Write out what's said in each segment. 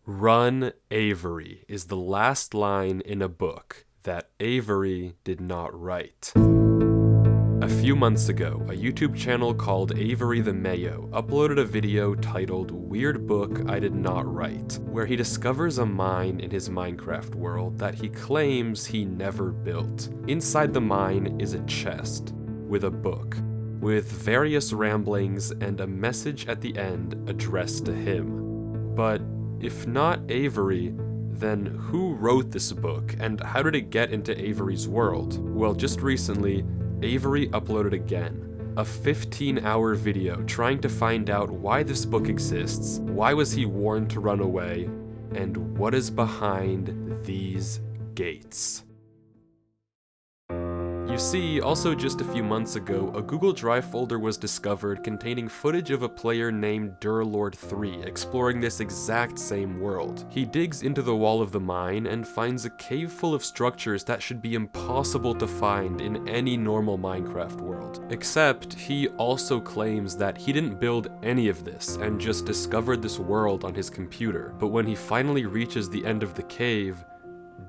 Run, Avery is the last line in a book that Avery did not write. A few months ago, a YouTube channel called Avery the Mayo uploaded a video titled Weird Book I Did Not Write, where he discovers a mine in his Minecraft world that he claims he never built. Inside the mine is a chest with a book, with various ramblings and a message at the end addressed to him. But if not Avery, then who wrote this book, and how did it get into Avery's world? Well, just recently, Avery uploaded again, a 15-hour video trying to find out why this book exists, why was he warned to run away, and what is behind these gates. You see, also just a few months ago, a Google Drive folder was discovered containing footage of a player named Durlord3 exploring this exact same world. He digs into the wall of the mine and finds a cave full of structures that should be impossible to find in any normal Minecraft world. Except, he also claims that he didn't build any of this and just discovered this world on his computer. But when he finally reaches the end of the cave,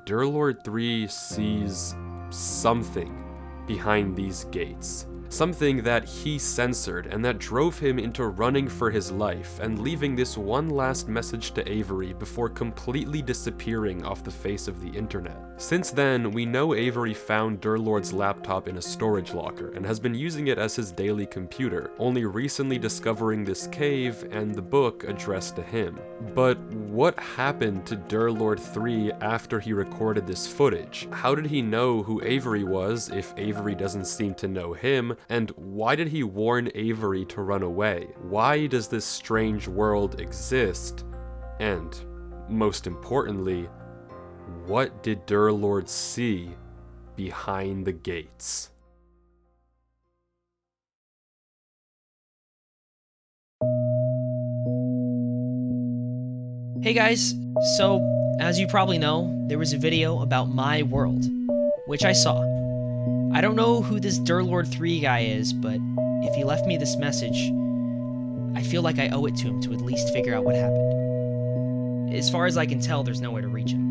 Durlord3 sees something behind these gates. Something that he censored and that drove him into running for his life and leaving this one last message to Avery before completely disappearing off the face of the internet. Since then, we know Avery found Durlord's laptop in a storage locker and has been using it as his daily computer, only recently discovering this cave and the book addressed to him. But what happened to Durlord3 after he recorded this footage? How did he know who Avery was if Avery doesn't seem to know him? And why did he warn Avery to run away? Why does this strange world exist? And, most importantly, what did Durlord see behind the gates? Hey guys, so as you probably know, there was a video about my world, which I saw. I don't know who this Durlord3 guy is, but if he left me this message, I feel like I owe it to him to at least figure out what happened. As far as I can tell, there's nowhere to reach him.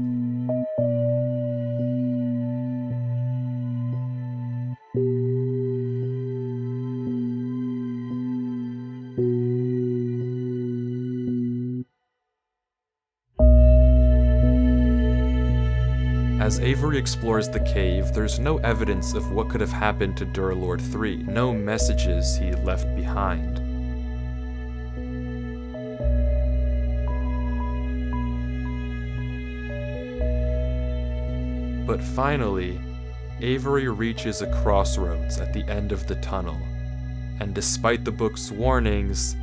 As Avery explores the cave, there's no evidence of what could have happened to Durlord3, no messages he left behind. But finally, Avery reaches a crossroads at the end of the tunnel, and despite the book's warnings,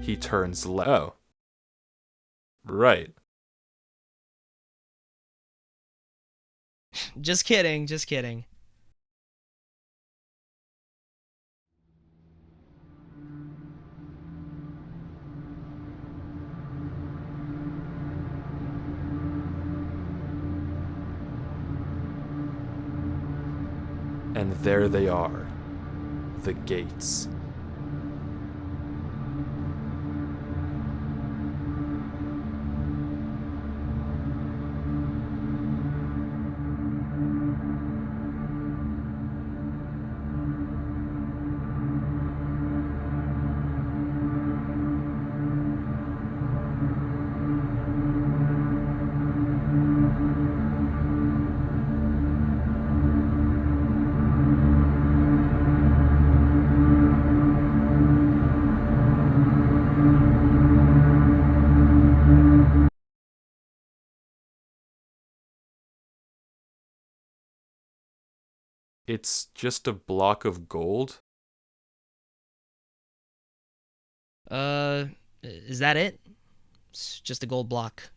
he turns left. Oh. Right. Just kidding, just kidding. And there they are, the gates. It's just a block of gold? Is that it? It's just a gold block.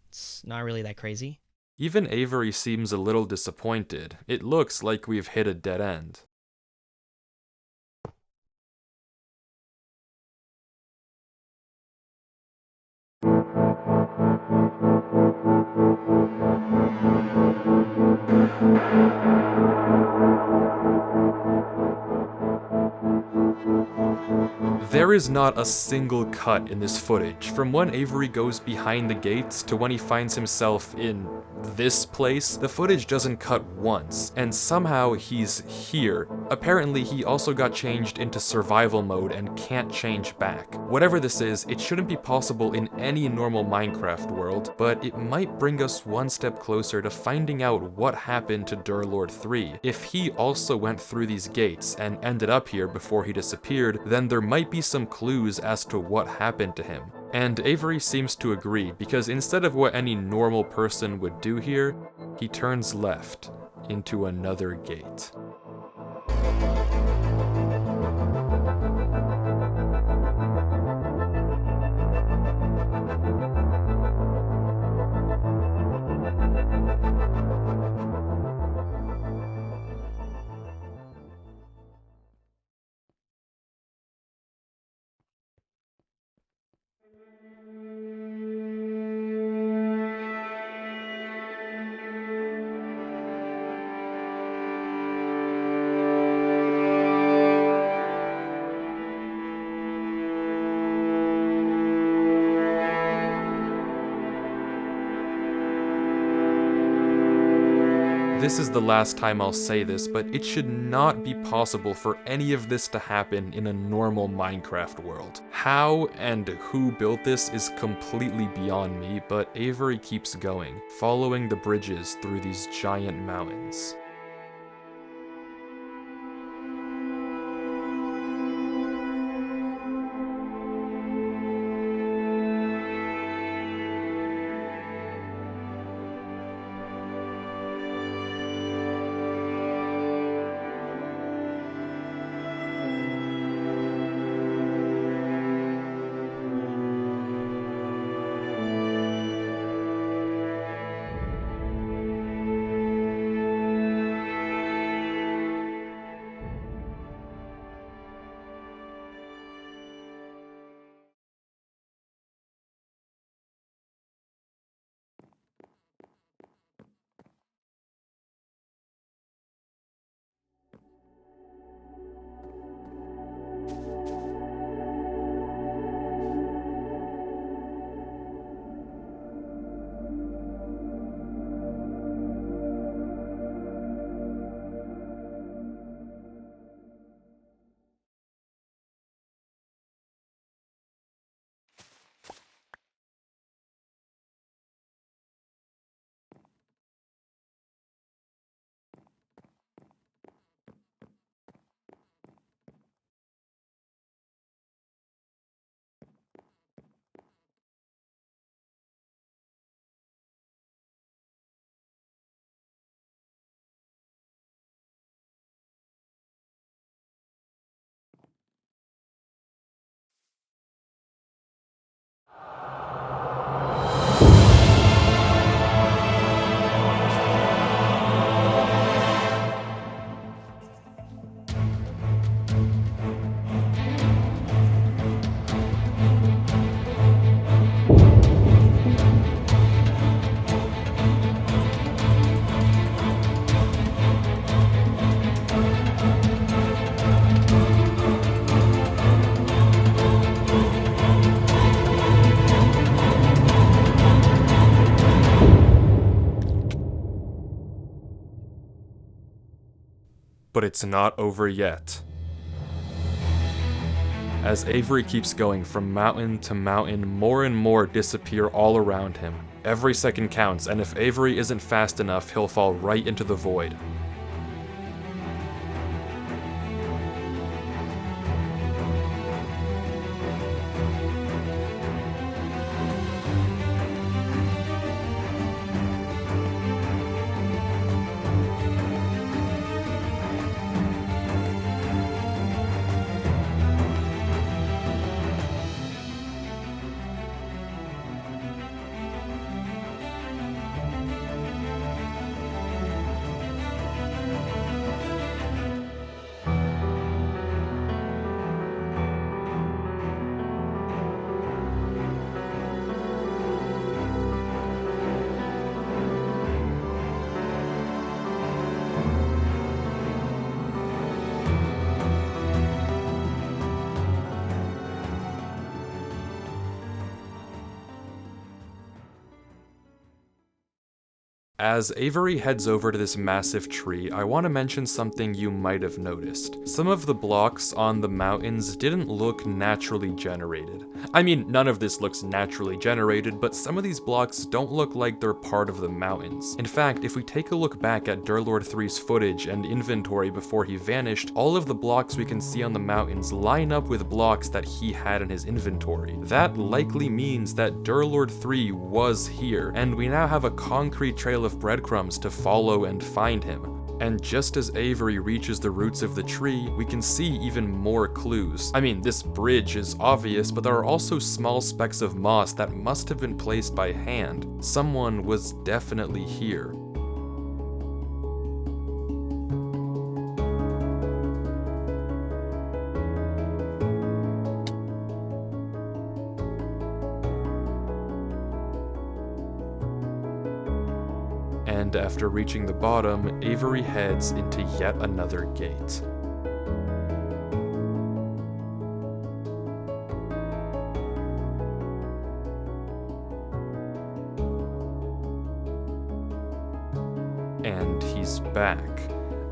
It's not really that crazy. Even Avery seems a little disappointed. It looks like we've hit a dead end. There is not a single cut in this footage, from when Avery goes behind the gates to when he finds himself in this place. The footage doesn't cut once, and somehow he's here. Apparently he also got changed into survival mode and can't change back. Whatever this is, it shouldn't be possible in any normal Minecraft world, but it might bring us one step closer to finding out what happened to Durlord 3. If he also went through these gates and ended up here before he disappeared, then there might be some clues as to what happened to him. And Avery seems to agree, because instead of what any normal person would do here, he turns left into another gate. This is the last time I'll say this, but it should not be possible for any of this to happen in a normal Minecraft world. How and who built this is completely beyond me, but Avery keeps going, following the bridges through these giant mountains. But it's not over yet. As Avery keeps going from mountain to mountain, more and more disappear all around him. Every second counts, and if Avery isn't fast enough, he'll fall right into the void. As Avery heads over to this massive tree, I want to mention something you might have noticed. Some of the blocks on the mountains didn't look naturally generated. I mean, none of this looks naturally generated, but some of these blocks don't look like they're part of the mountains. In fact, if we take a look back at Durlord 3's footage and inventory before he vanished, all of the blocks we can see on the mountains line up with blocks that he had in his inventory. That likely means that Durlord 3 was here, and we now have a concrete trail of breadcrumbs to follow and find him. And just as Avery reaches the roots of the tree, we can see even more clues. I mean, this bridge is obvious, but there are also small specks of moss that must have been placed by hand. Someone was definitely here. And after reaching the bottom, Avery heads into yet another gate. And he's back.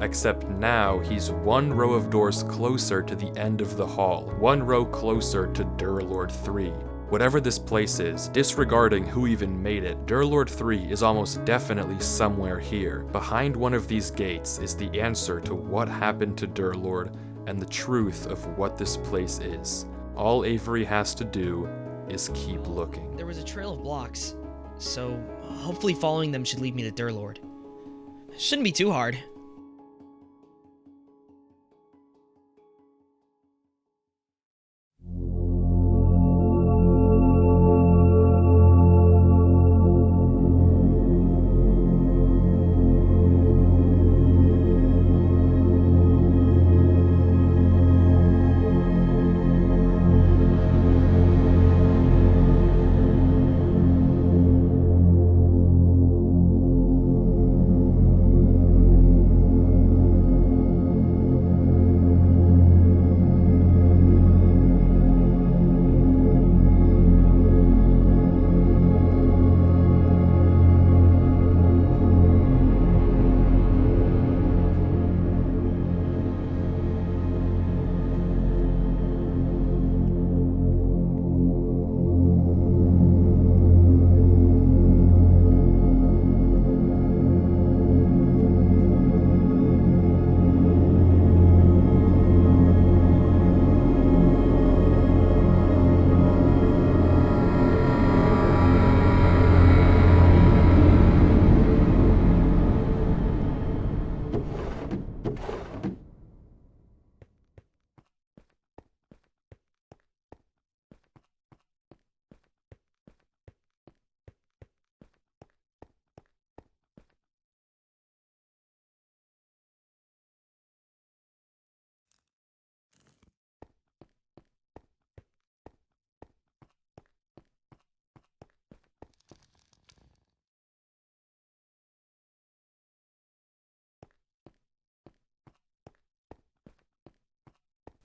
Except now he's one row of doors closer to the end of the hall, one row closer to Durlord 3. Whatever this place is, disregarding who even made it, Durlord 3 is almost definitely somewhere here. Behind one of these gates is the answer to what happened to Durlord and the truth of what this place is. All Avery has to do is keep looking. There was a trail of blocks, so hopefully following them should lead me to Durlord. Shouldn't be too hard.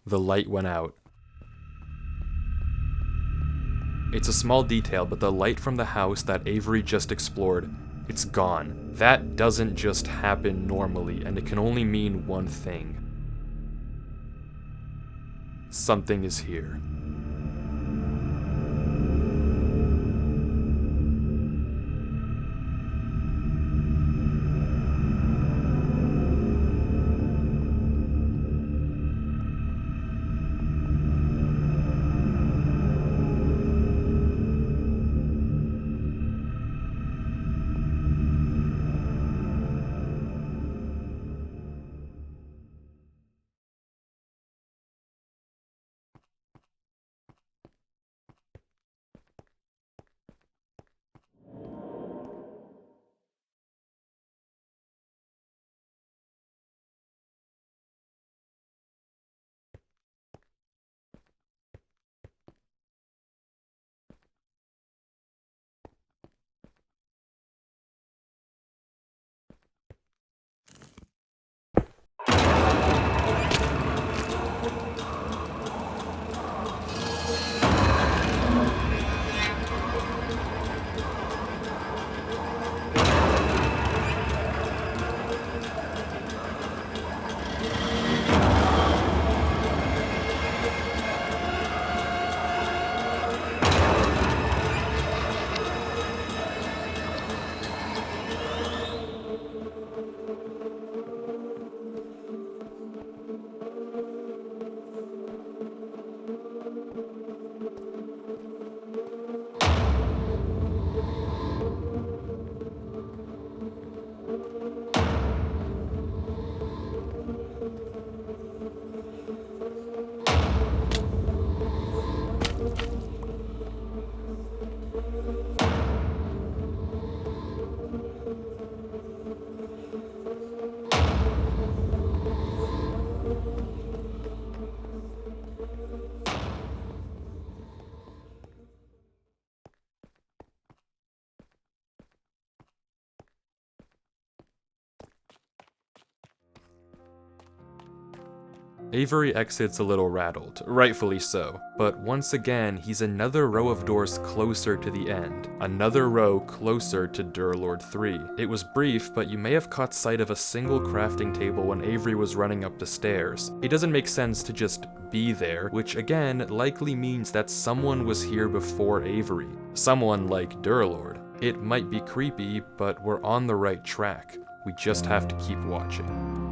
The light went out. It's a small detail, but the light from the house that Avery just explored, it's gone. That doesn't just happen normally, and it can only mean one thing. Something is here. Avery exits a little rattled, rightfully so, but once again he's another row of doors closer to the end, another row closer to Durlord 3. It was brief, but you may have caught sight of a single crafting table when Avery was running up the stairs. It doesn't make sense to just be there, which again likely means that someone was here before Avery, someone like Durlord. It might be creepy, but we're on the right track. We just have to keep watching.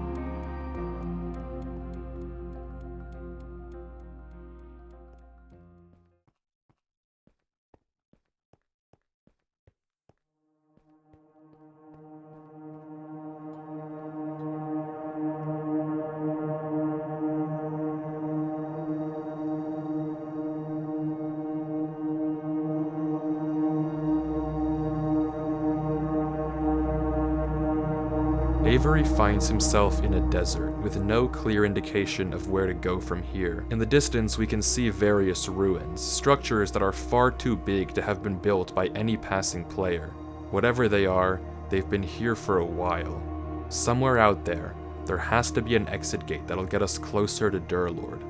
Avery finds himself in a desert with no clear indication of where to go from here. In the distance, we can see various ruins, structures that are far too big to have been built by any passing player. Whatever they are, they've been here for a while. Somewhere out there has to be an exit gate that'll get us closer to Durlord.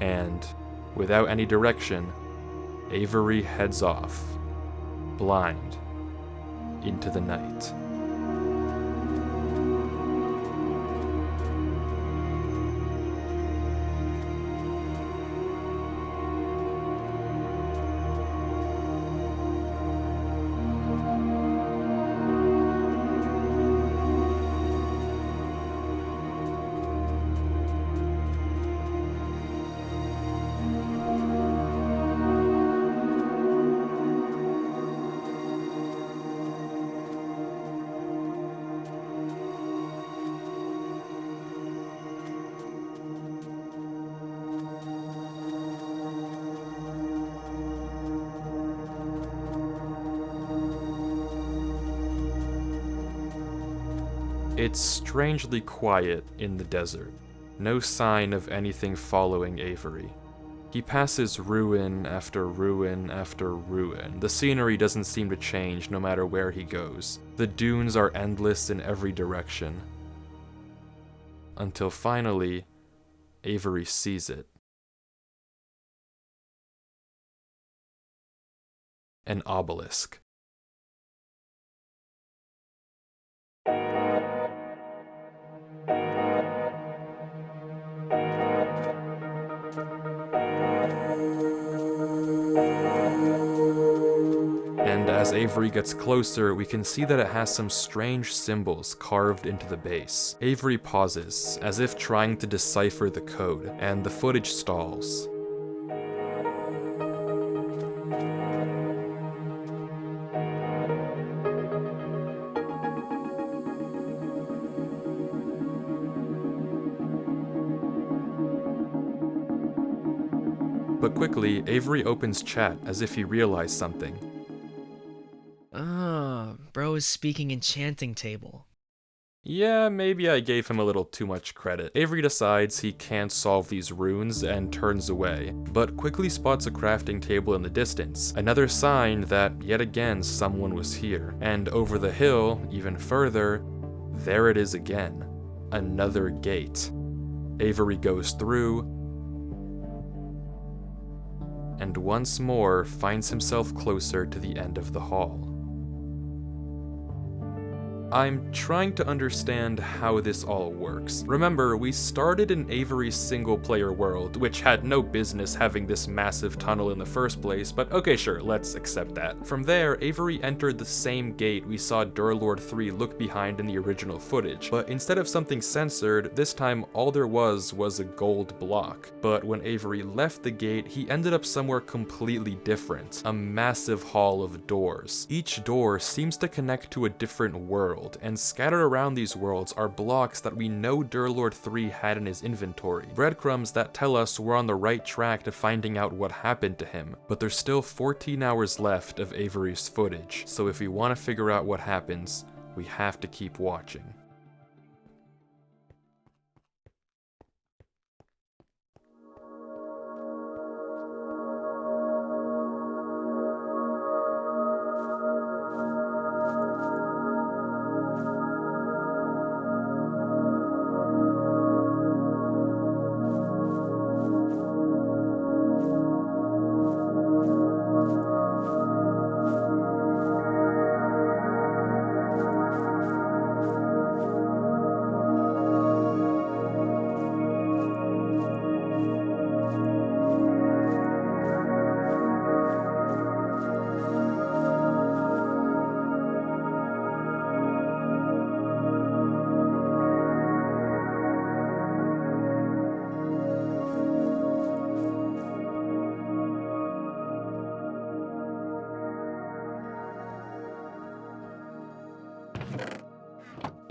And, without any direction, Avery heads off, blind, into the night. It's strangely quiet in the desert. No sign of anything following Avery. He passes ruin after ruin after ruin. The scenery doesn't seem to change no matter where he goes. The dunes are endless in every direction. Until finally, Avery sees it. An obelisk. And as Avery gets closer, we can see that it has some strange symbols carved into the base. Avery pauses, as if trying to decipher the code, and the footage stalls. But quickly, Avery opens chat as if he realized something. Bro is speaking enchanting table. Yeah, maybe I gave him a little too much credit. Avery decides he can't solve these runes and turns away, but quickly spots a crafting table in the distance, another sign that, yet again, someone was here. And over the hill, even further, there it is again. Another gate. Avery goes through, and once more finds himself closer to the end of the hall. I'm trying to understand how this all works. Remember, we started in Avery's single-player world, which had no business having this massive tunnel in the first place, but okay, sure, let's accept that. From there, Avery entered the same gate we saw Durlord 3 look behind in the original footage, but instead of something censored, this time all there was a gold block. But when Avery left the gate, he ended up somewhere completely different, a massive hall of doors. Each door seems to connect to a different world, and scattered around these worlds are blocks that we know Durlord 3 had in his inventory. Breadcrumbs that tell us we're on the right track to finding out what happened to him, but there's still 14 hours left of Avery's footage, so if we want to figure out what happens, we have to keep watching.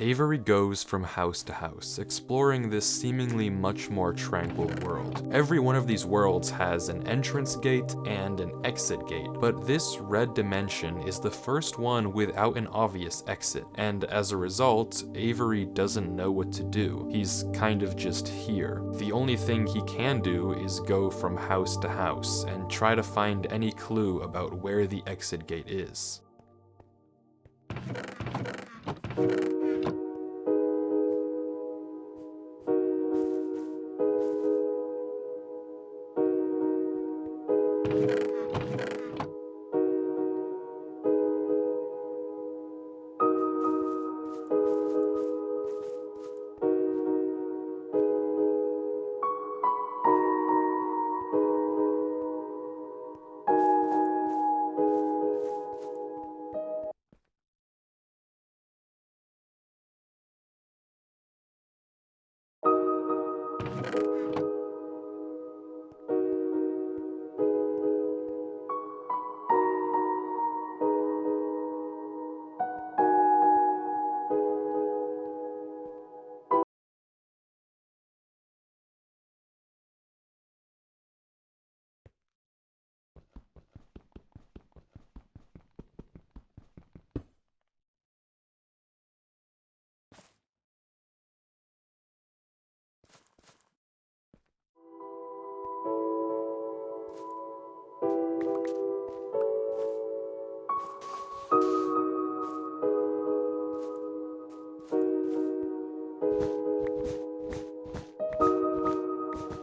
Avery goes from house to house, exploring this seemingly much more tranquil world. Every one of these worlds has an entrance gate and an exit gate, but this red dimension is the first one without an obvious exit, and as a result, Avery doesn't know what to do. He's kind of just here. The only thing he can do is go from house to house and try to find any clue about where the exit gate is.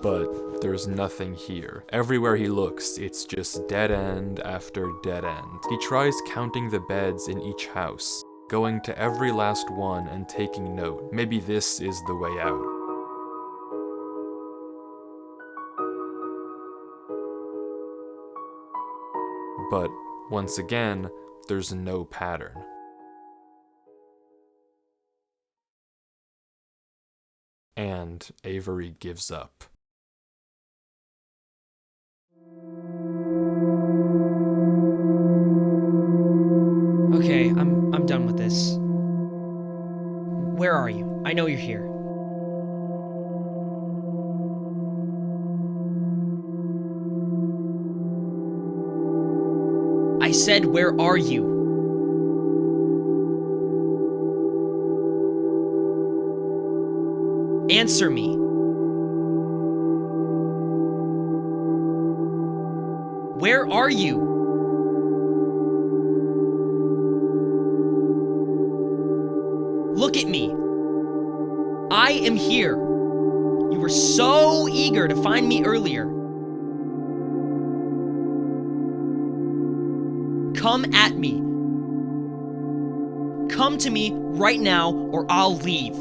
But there's nothing here. Everywhere he looks, it's just dead end after dead end. He tries counting the beds in each house, going to every last one and taking note. Maybe this is the way out. But once again, there's no pattern. And Avery gives up. Okay, I'm done with this. Where are you? I know you're here. I said, where are you? Answer me. Where are you? Look at me. I am here. You were so eager to find me earlier. Come at me. Come to me right now or I'll leave.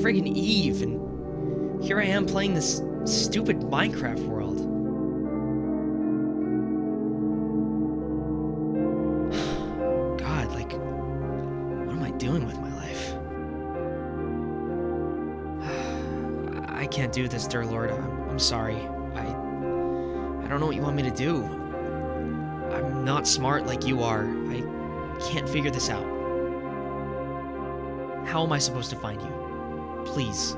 Friggin' Eve, and here I am playing this stupid Minecraft world. God, like, what am I doing with my life? I can't do this, Durlord. I'm sorry. I don't know what you want me to do. I'm not smart like you are. I can't figure this out. How am I supposed to find you? Please,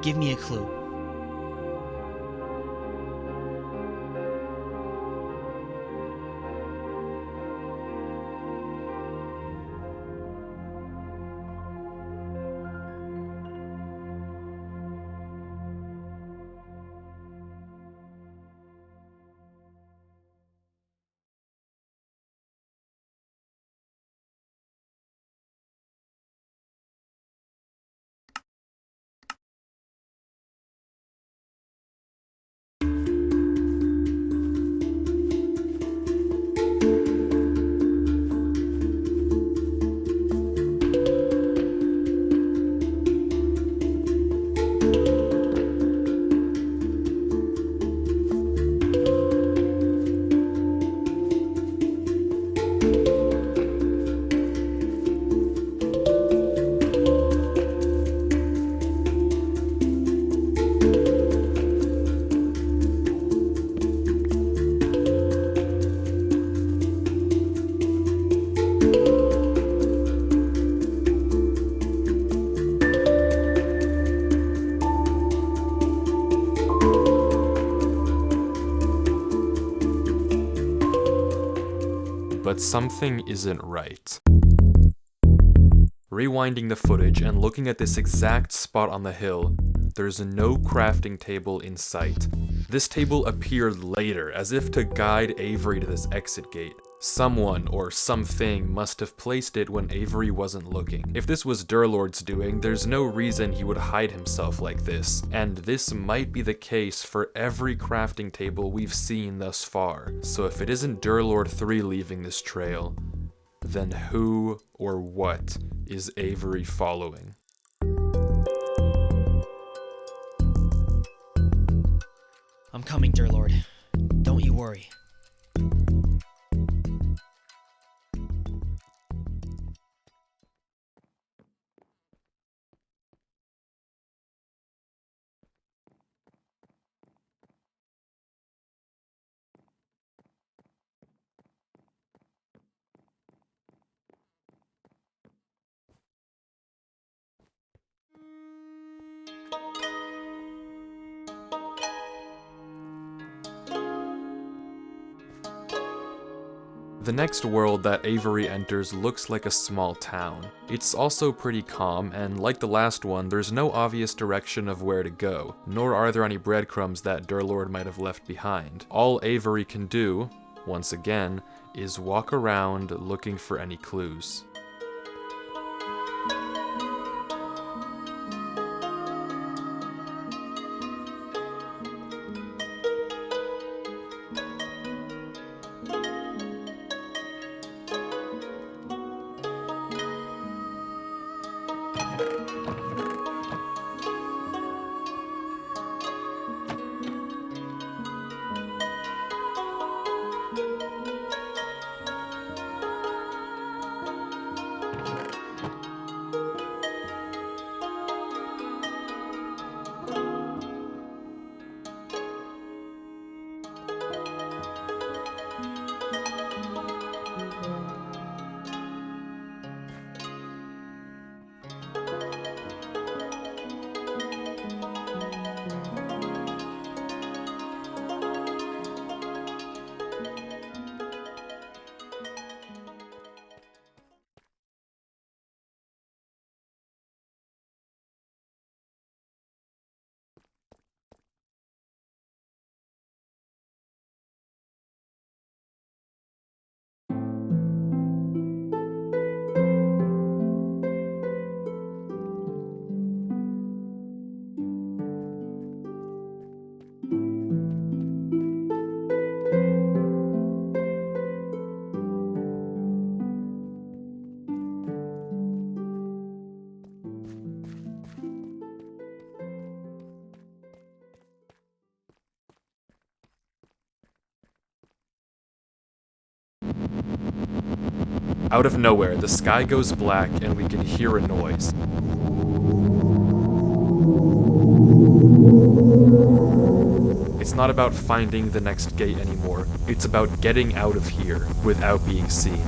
give me a clue. but something isn't right. Rewinding the footage and looking at this exact spot on the hill, there's no crafting table in sight. This table appeared later, as if to guide Avery to this exit gate. Someone or something must have placed it when Avery wasn't looking. If this was Durlord's doing, there's no reason he would hide himself like this, and this might be the case for every crafting table we've seen thus far. So if it isn't Durlord 3 leaving this trail, then who or what is Avery following? I'm coming, Durlord. Don't you worry. The next world that Avery enters looks like a small town. It's also pretty calm, and like the last one, there's no obvious direction of where to go, nor are there any breadcrumbs that Durlord might have left behind. All Avery can do, once again, is walk around looking for any clues. Out of nowhere, the sky goes black and we can hear a noise. It's not about finding the next gate anymore. It's about getting out of here without being seen.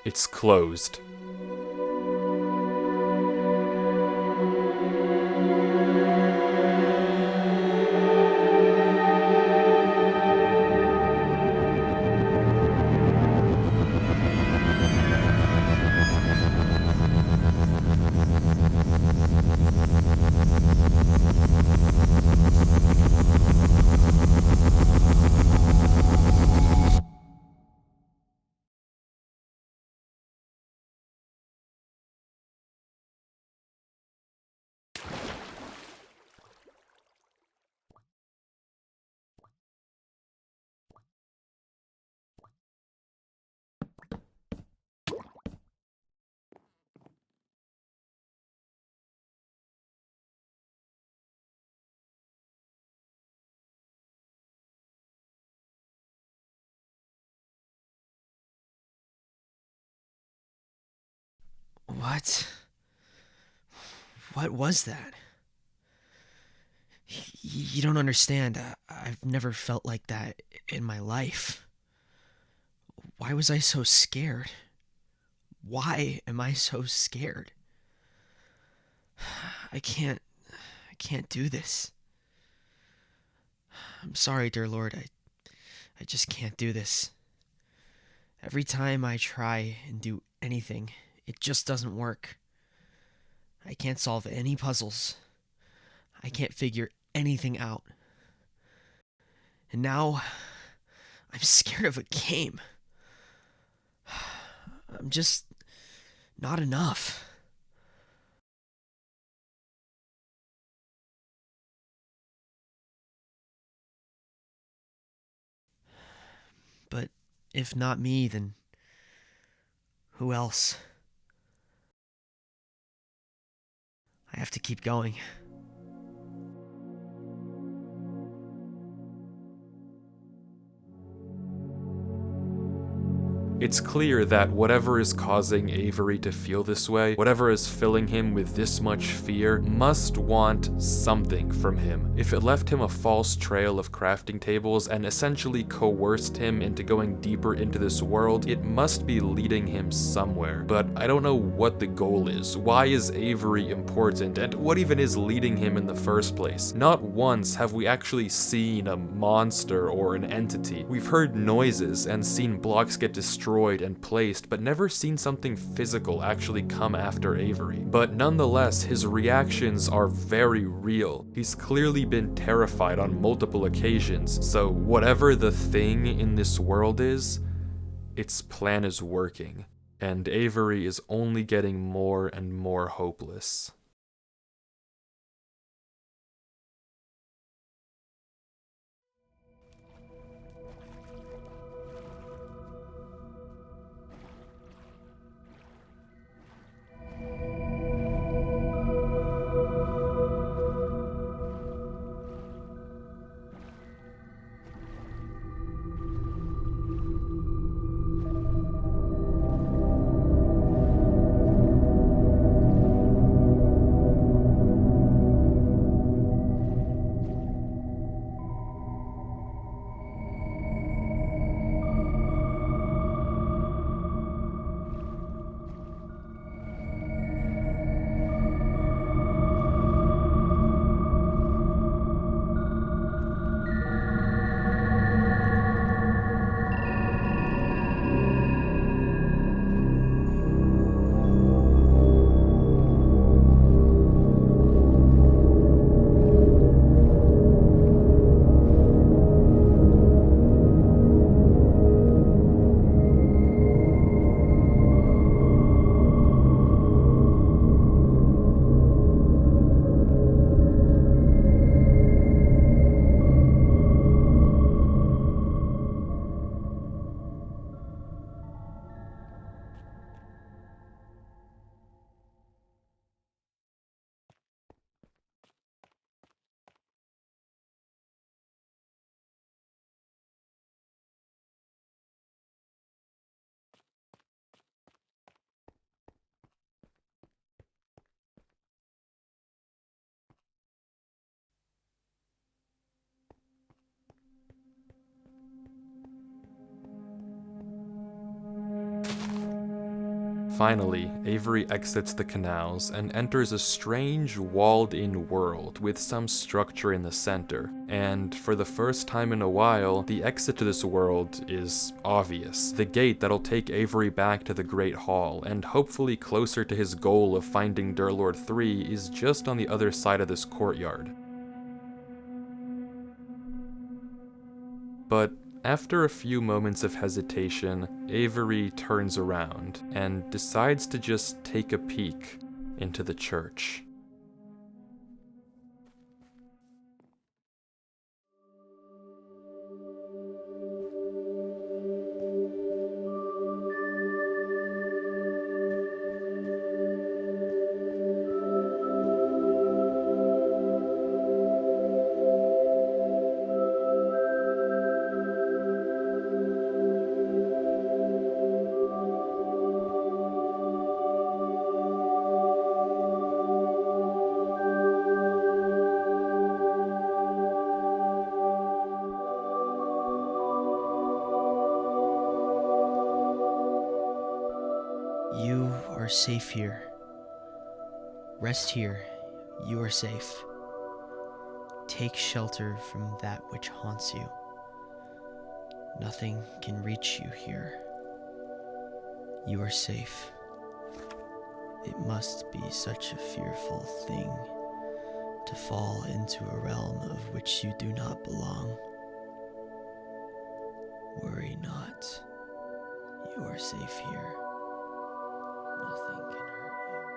It's closed. What? What was that? You don't understand. I've never felt like that in my life. Why was I so scared? Why am I so scared? I can't do this. I'm sorry, dear Lord. I just can't do this. Every time I try and do anything, it just doesn't work. I can't solve any puzzles. I can't figure anything out. And now, I'm scared of a game. I'm just not enough. But if not me, then who else? I have to keep going. It's clear that whatever is causing Avery to feel this way, whatever is filling him with this much fear, must want something from him. If it left him a false trail of crafting tables and essentially coerced him into going deeper into this world, it must be leading him somewhere. But I don't know what the goal is. Why is Avery important, and what even is leading him in the first place? Not once have we actually seen a monster or an entity. We've heard noises and seen blocks get destroyed and placed, but never seen something physical actually come after Avery. But nonetheless, his reactions are very real. He's clearly been terrified on multiple occasions, so whatever the thing in this world is, its plan is working, and Avery is only getting more and more hopeless. Finally, Avery exits the canals and enters a strange walled-in world with some structure in the center. And for the first time in a while, the exit to this world is obvious. The gate that'll take Avery back to the Great Hall, and hopefully closer to his goal of finding Durlord 3, is just on the other side of this courtyard. But after a few moments of hesitation, Avery turns around and decides to just take a peek into the church. You are safe here. Rest here. You are safe. Take shelter from that which haunts you. Nothing can reach you here. You are safe. It must be such a fearful thing to fall into a realm of which you do not belong. Worry not. You are safe here. Nothing can hurt you.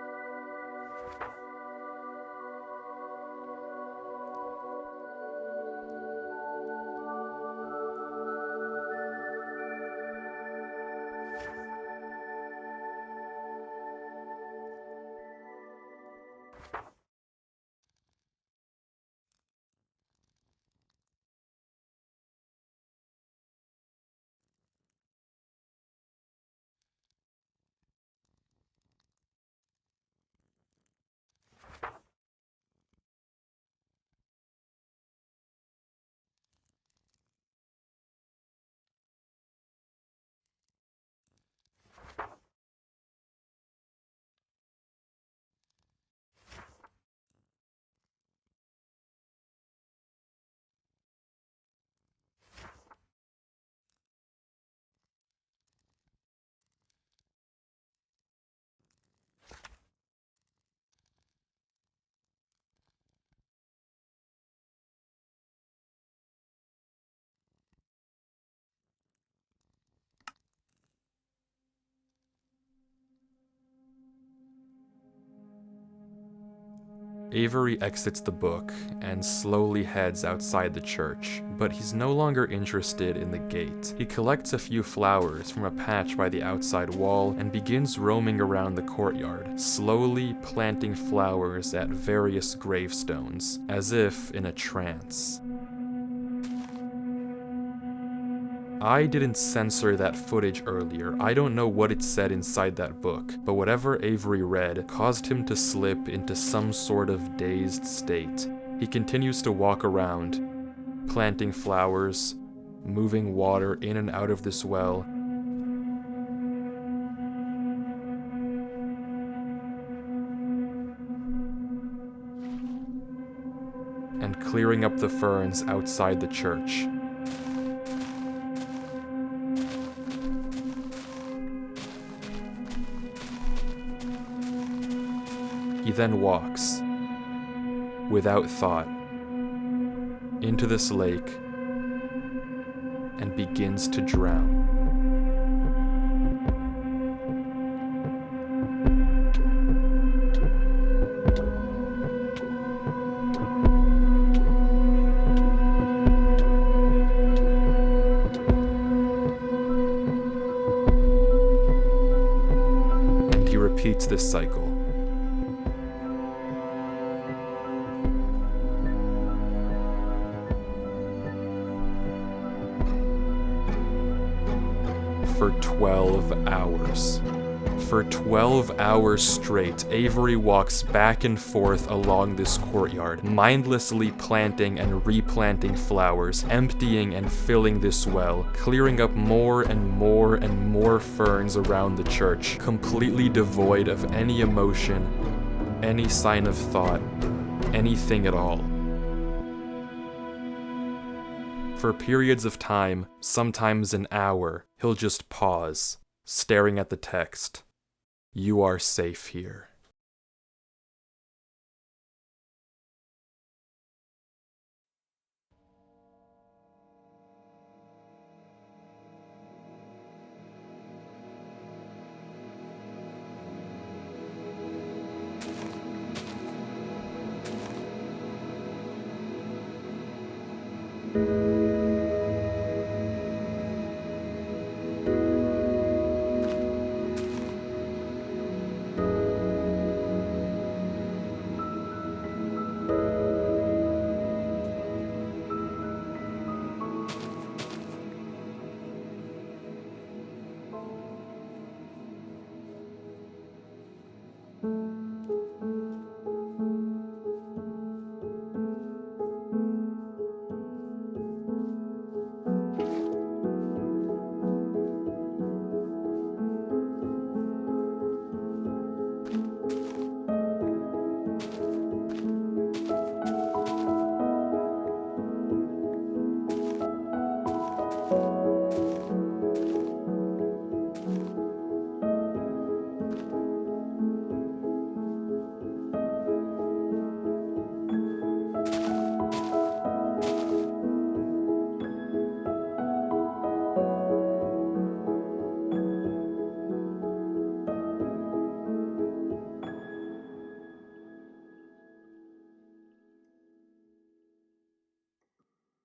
Avery exits the book and slowly heads outside the church, but he's no longer interested in the gate. He collects a few flowers from a patch by the outside wall and begins roaming around the courtyard, slowly planting flowers at various gravestones, as if in a trance. I didn't censor that footage earlier. I don't know what it said inside that book, but whatever Avery read caused him to slip into some sort of dazed state. He continues to walk around, planting flowers, moving water in and out of this well, and clearing up the ferns outside the church. He then walks, without thought, into this lake and begins to drown. And he repeats this cycle. For 12 hours. For 12 hours straight, Avery walks back and forth along this courtyard, mindlessly planting and replanting flowers, emptying and filling this well, clearing up more and more and more ferns around the church, completely devoid of any emotion, any sign of thought, anything at all. For periods of time, sometimes an hour, he'll just pause, staring at the text. You are safe here.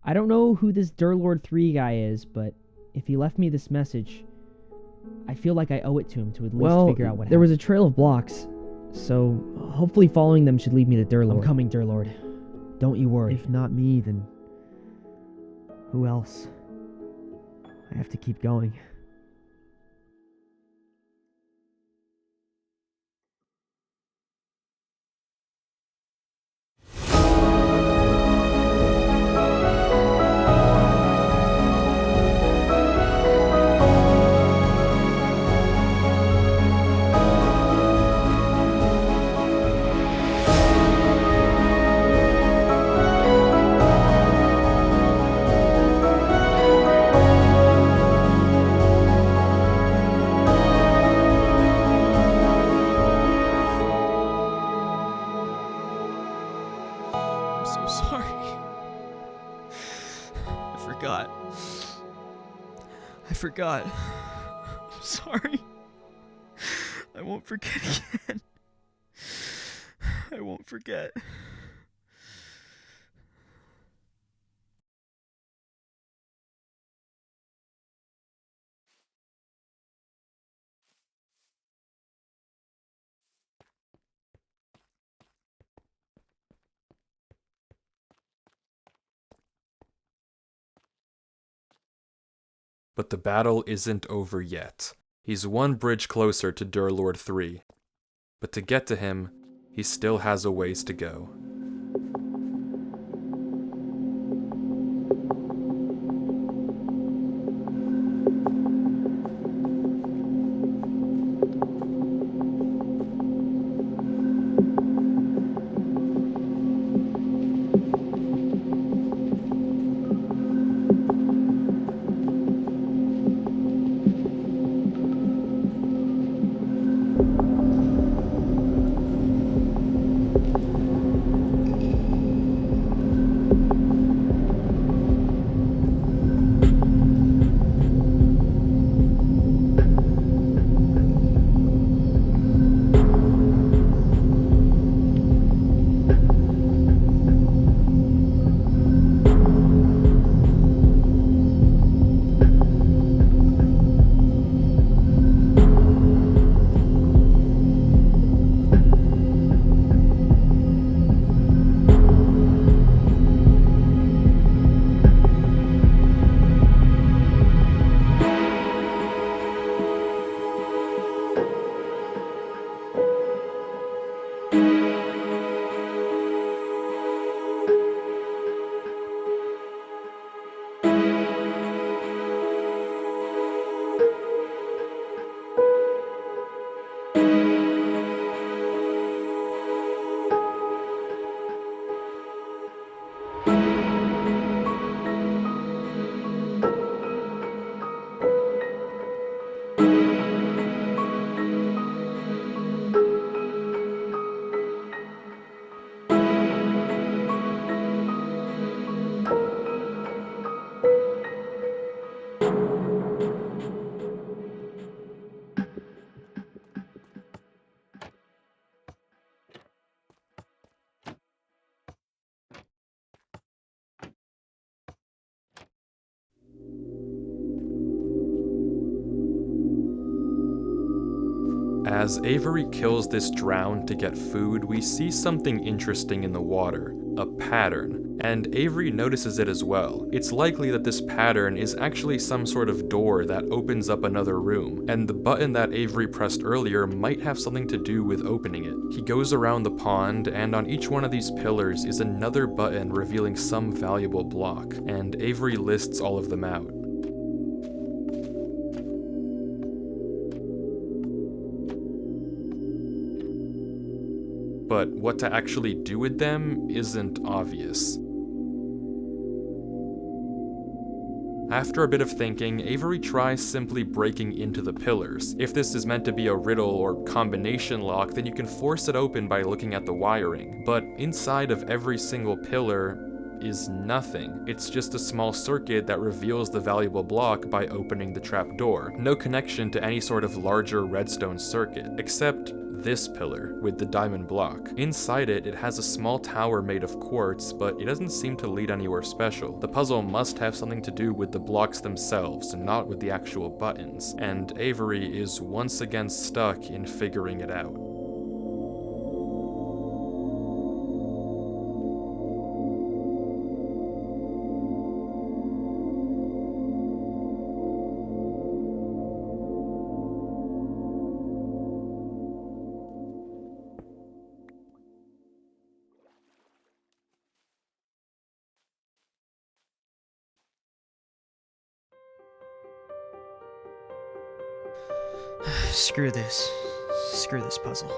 I don't know who this Durlord 3 guy is, but if he left me this message, I feel like I owe it to him to at least figure out what happened. There was a trail of blocks, so hopefully following them should lead me to Durlord. I'm coming, Durlord. Don't you worry. If not me, then who else? I have to keep going. I forgot. I'm sorry. I won't forget again. I won't forget. But the battle isn't over yet. He's one bridge closer to Durlord 3. But to get to him, he still has a ways to go. As Avery kills this drown to get food, we see something interesting in the water, a pattern, and Avery notices it as well. It's likely that this pattern is actually some sort of door that opens up another room, and the button that Avery pressed earlier might have something to do with opening it. He goes around the pond, and on each one of these pillars is another button revealing some valuable block, and Avery lists all of them out. But what to actually do with them isn't obvious. After a bit of thinking, Avery tries simply breaking into the pillars. If this is meant to be a riddle or combination lock, then you can force it open by looking at the wiring. But inside of every single pillar is nothing. It's just a small circuit that reveals the valuable block by opening the trapdoor. No connection to any sort of larger redstone circuit, except this pillar with the diamond block. Inside it, it has a small tower made of quartz, but it doesn't seem to lead anywhere special. The puzzle must have something to do with the blocks themselves, not with the actual buttons, and Avery is once again stuck in figuring it out. Screw this. Screw this puzzle.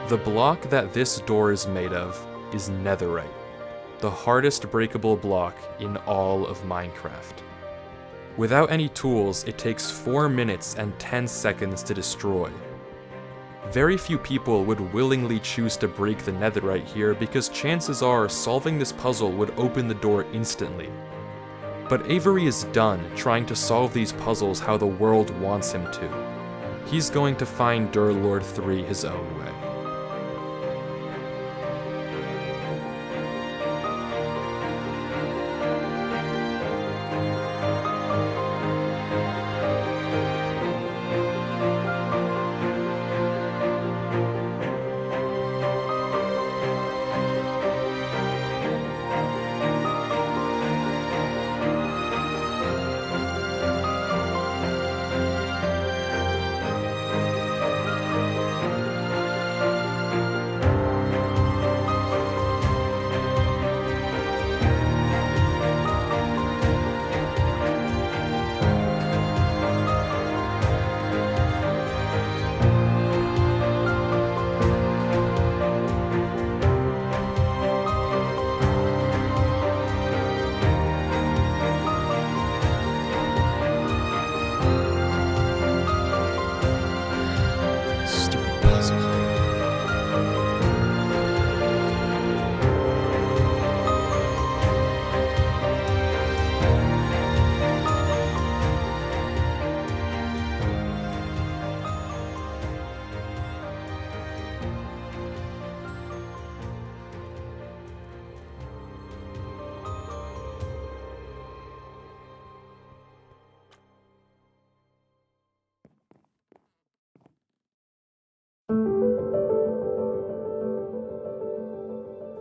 The block that this door is made of is netherite, the hardest breakable block in all of Minecraft. Without any tools, it takes 4 minutes and 10 seconds to destroy. Very few people would willingly choose to break the netherite here because chances are solving this puzzle would open the door instantly. But Avery is done trying to solve these puzzles how the world wants him to. He's going to find Durlord 3 his own way.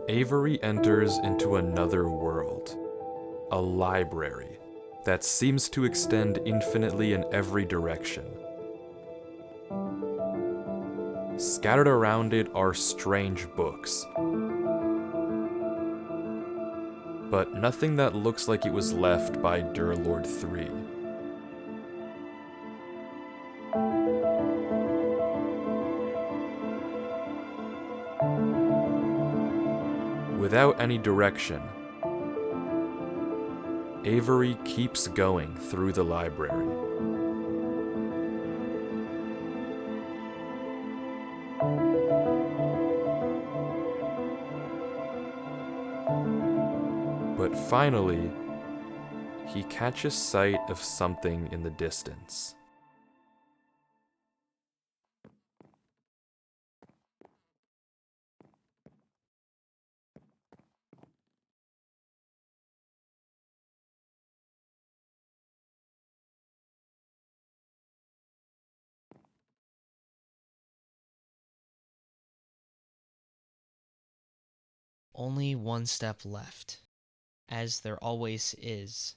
Avery enters into another world, a library that seems to extend infinitely in every direction. Scattered around it are strange books, but nothing that looks like it was left by Durlord III. Without any direction, Avery keeps going through the library. But finally, he catches sight of something in the distance. Only one step left. As there always is.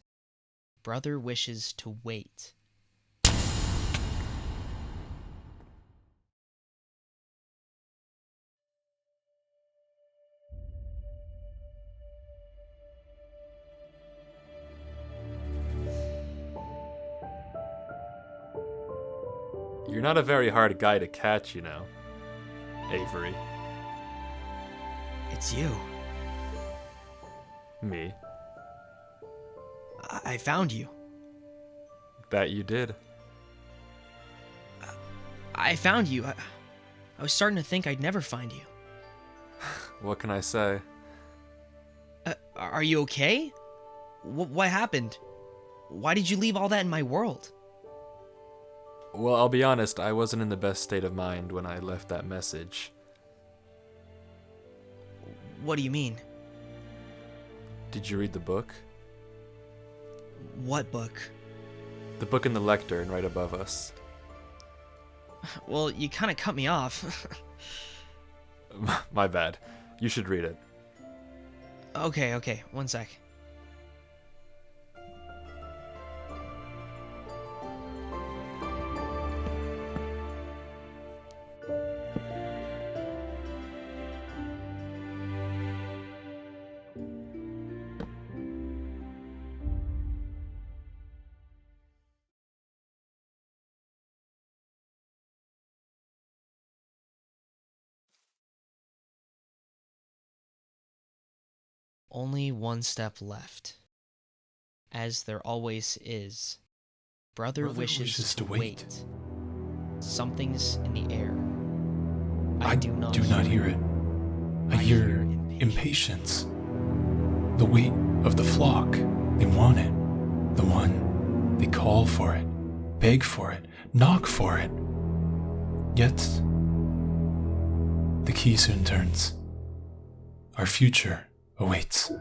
Brother wishes to wait. You're not a very hard guy to catch, you know, Avery. It's you. Me. I found you. That you did. I found you. I was starting to think I'd never find you. What can I say? Are you okay? What happened? Why did you leave all that in my world? Well, I'll be honest, I wasn't in the best state of mind when I left that message. What do you mean? Did you read the book? What book? The book in the lectern right above us. Well, you kind of cut me off. My bad. You should read it. Okay, one sec. Only one step left. As there always is. Brother wishes to wait. Something's in the air. I do not hear it. I hear impatience. The weight of the flock. They want it. The one. They call for it. Beg for it. Knock for it. Yet, the key soon turns. Our future awaits.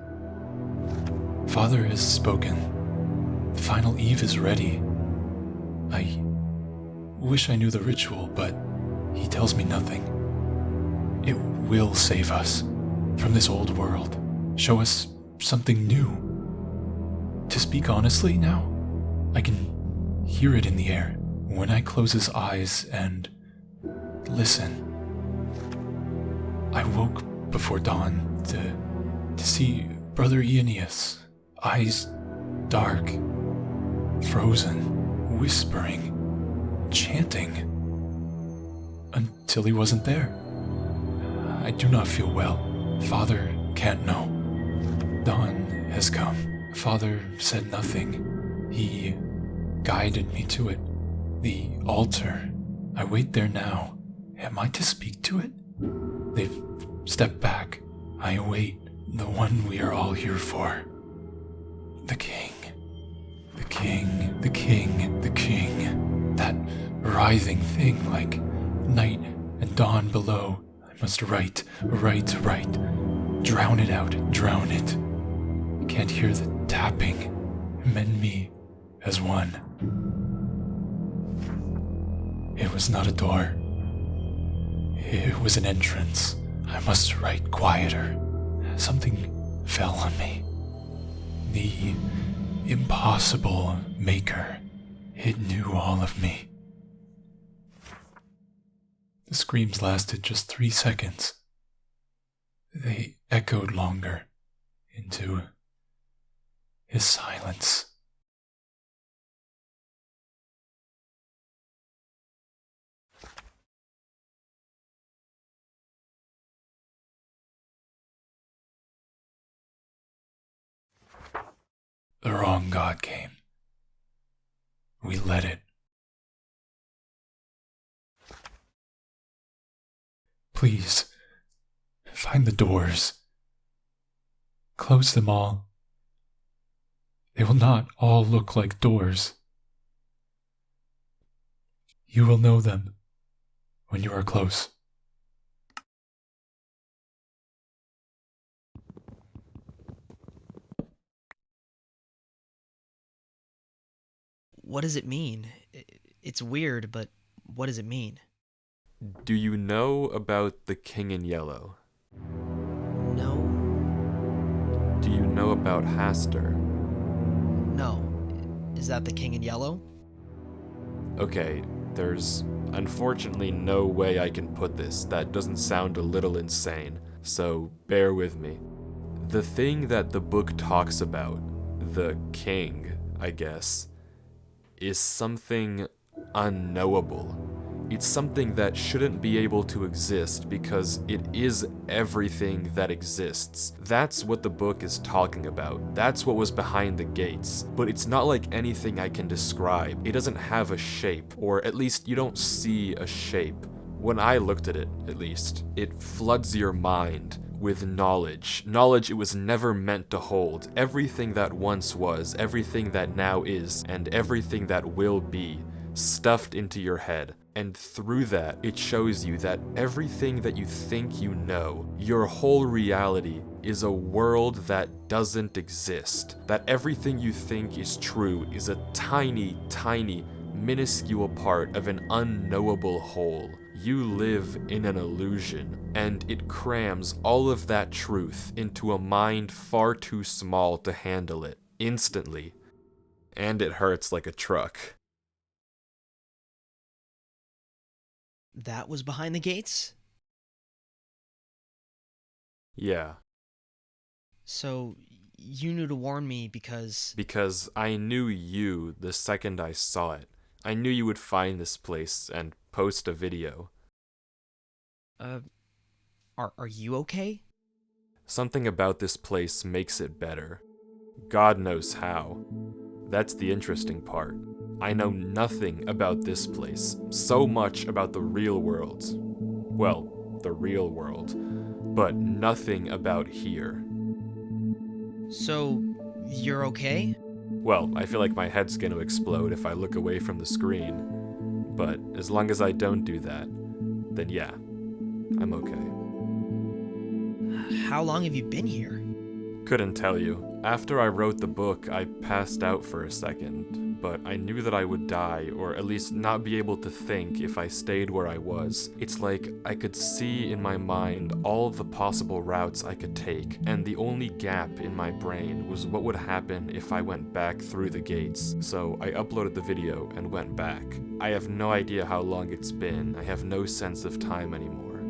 Father has spoken. The final eve is ready. I wish I knew the ritual, but he tells me nothing. It will save us from this old world, show us something new. To speak honestly now, I can hear it in the air when I close his eyes and listen. I woke before dawn to see Brother Aeneas, eyes dark, frozen, whispering, chanting, until he wasn't there. I do not feel well. Father can't know. Dawn has come. Father said nothing. He guided me to it. The altar. I wait there now. Am I to speak to it? They've stepped back. I await the one we are all here for. The king. The king. The king. The king. That writhing thing like night and dawn below. I must write. Drown it out. Drown it. I can't hear the tapping. Mend me as one. It was not a door. It was an entrance. I must write quieter. something fell on me. The impossible maker. It knew all of me. The screams lasted just 3 seconds. They echoed longer into his silence. The wrong God came. We let it. Please, find the doors. Close them all. They will not all look like doors. You will know them when you are close. What does it mean? It's weird, but what does it mean? Do you know about the King in Yellow? No. Do you know about Hastur? No. Is that the King in Yellow? Okay, there's unfortunately no way I can put this that doesn't sound a little insane, so bear with me. The thing that the book talks about, the king, I guess, is something unknowable. It's something that shouldn't be able to exist because it is everything that exists. That's what the book is talking about. That's what was behind the gates. But it's not like anything I can describe. It doesn't have a shape, or at least you don't see a shape. When I looked at it, at least, it floods your mind with knowledge. Knowledge it was never meant to hold. Everything that once was, everything that now is, and everything that will be, stuffed into your head. And through that, it shows you that everything that you think you know, your whole reality, is a world that doesn't exist. That everything you think is true is a tiny, tiny, minuscule part of an unknowable whole. You live in an illusion, and it crams all of that truth into a mind far too small to handle it, instantly. And it hurts like a truck. That was behind the gates? Yeah. So, you knew to warn me because... Because I knew you the second I saw it. I knew you would find this place and post a video. Are you okay? Something about this place makes it better. God knows how. That's the interesting part. I know nothing about this place, so much about the real world. Well, the real world, but nothing about here. So, you're okay? Well, I feel like my head's gonna explode if I look away from the screen, but as long as I don't do that, then yeah, I'm okay. How long have you been here? Couldn't tell you. After I wrote the book, I passed out for a second, but I knew that I would die, or at least not be able to think if I stayed where I was. It's like I could see in my mind all of the possible routes I could take, and the only gap in my brain was what would happen if I went back through the gates. So I uploaded the video and went back. I have no idea how long it's been. I have no sense of time anymore.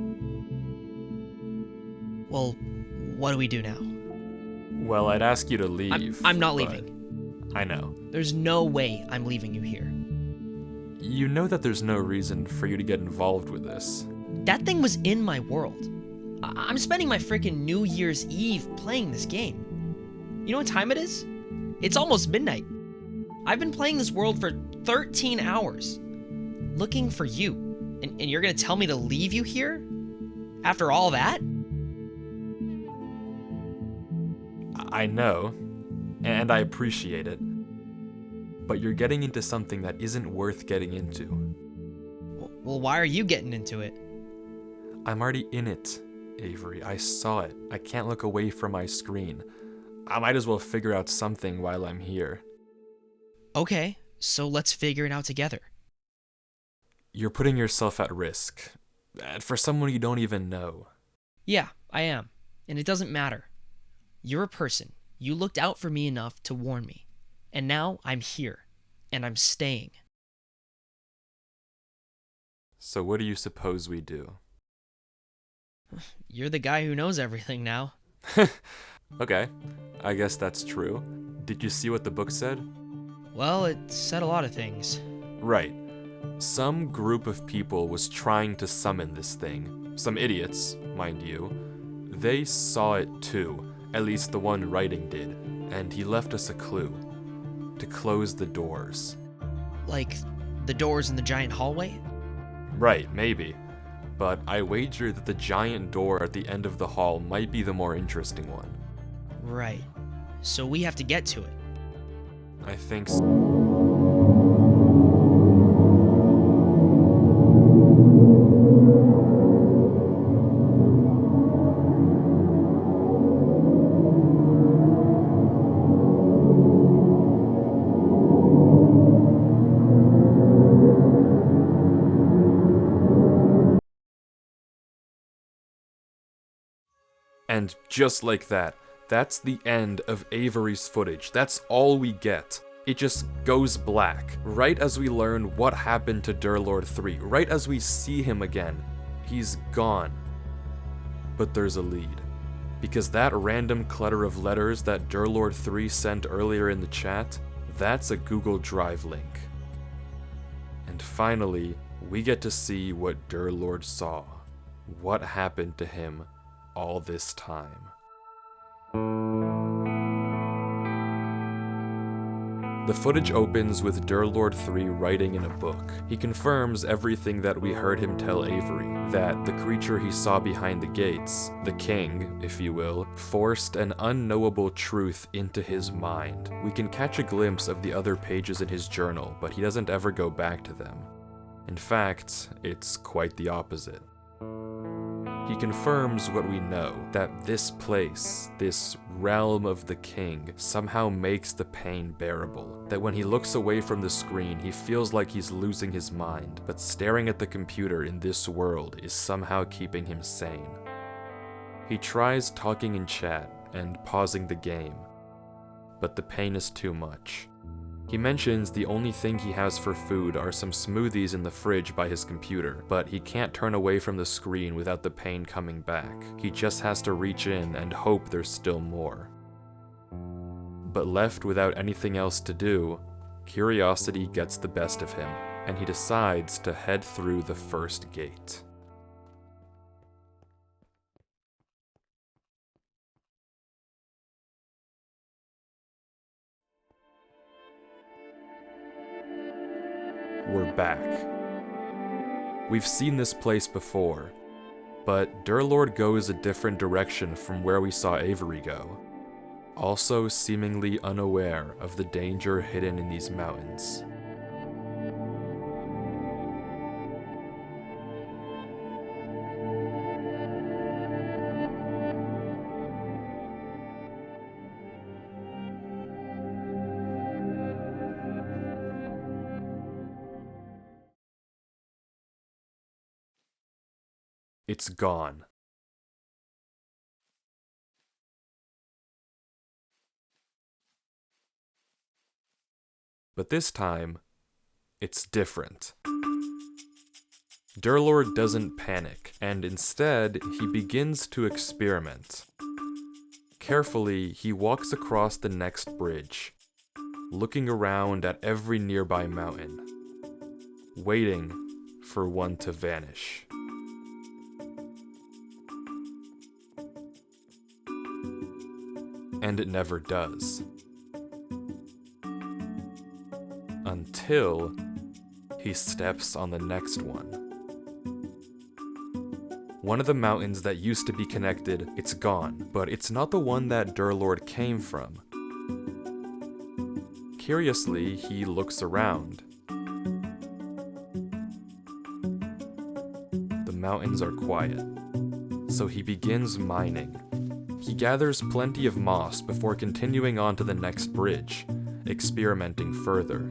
Well, what do we do now? Well, I'd ask you to leave. I'm not but leaving. I know. There's no way I'm leaving you here. You know that there's no reason for you to get involved with this. That thing was in my world. I'm spending my freaking New Year's Eve playing this game. You know what time it is? It's almost midnight. I've been playing this world for 13 hours, looking for you. And you're gonna tell me to leave you here? After all that? I know, and I appreciate it, but you're getting into something that isn't worth getting into. Well, why are you getting into it? I'm already in it, Avery. I saw it. I can't look away from my screen. I might as well figure out something while I'm here. Okay, so let's figure it out together. You're putting yourself at risk. For someone you don't even know. Yeah, I am. And it doesn't matter. You're a person. You looked out for me enough to warn me. And now I'm here. And I'm staying. So what do you suppose we do? You're the guy who knows everything now. Okay, I guess that's true. Did you see what the book said? Well, it said a lot of things. Right. Some group of people was trying to summon this thing. Some idiots, mind you. They saw it too, at least the one writing did, and he left us a clue. To close the doors. Like the doors in the giant hallway? Right, maybe. But I wager that the giant door at the end of the hall might be the more interesting one. Right. So we have to get to it. I think so. And just like that, that's the end of Avery's footage. That's all we get. It just goes black, right as we learn what happened to Durlord 3, right as we see him again. He's gone. But there's a lead. Because that random clutter of letters that Durlord 3 sent earlier in the chat, that's a Google Drive link. And finally, we get to see what Durlord saw. What happened to him all this time. The footage opens with Durlord 3 writing in a book. He confirms everything that we heard him tell Avery, that the creature he saw behind the gates, the king, if you will, forced an unknowable truth into his mind. We can catch a glimpse of the other pages in his journal, but he doesn't ever go back to them. In fact, it's quite the opposite. He confirms what we know, that this place, this realm of the king, somehow makes the pain bearable. That when he looks away from the screen, he feels like he's losing his mind, but staring at the computer in this world is somehow keeping him sane. He tries talking in chat and pausing the game, but the pain is too much. He mentions the only thing he has for food are some smoothies in the fridge by his computer, but he can't turn away from the screen without the pain coming back. He just has to reach in and hope there's still more. But left without anything else to do, curiosity gets the best of him, and he decides to head through the first gate. We're back. We've seen this place before, but Durlord goes a different direction from where we saw Avery go, also seemingly unaware of the danger hidden in these mountains. It's gone. But this time, it's different. Durlord doesn't panic, and instead, he begins to experiment. Carefully, he walks across the next bridge, looking around at every nearby mountain, waiting for one to vanish. And it never does. Until he steps on the next one. One of the mountains that used to be connected, it's gone, but it's not the one that Durlord came from. Curiously, he looks around. The mountains are quiet, so he begins mining. He gathers plenty of moss before continuing on to the next bridge, experimenting further.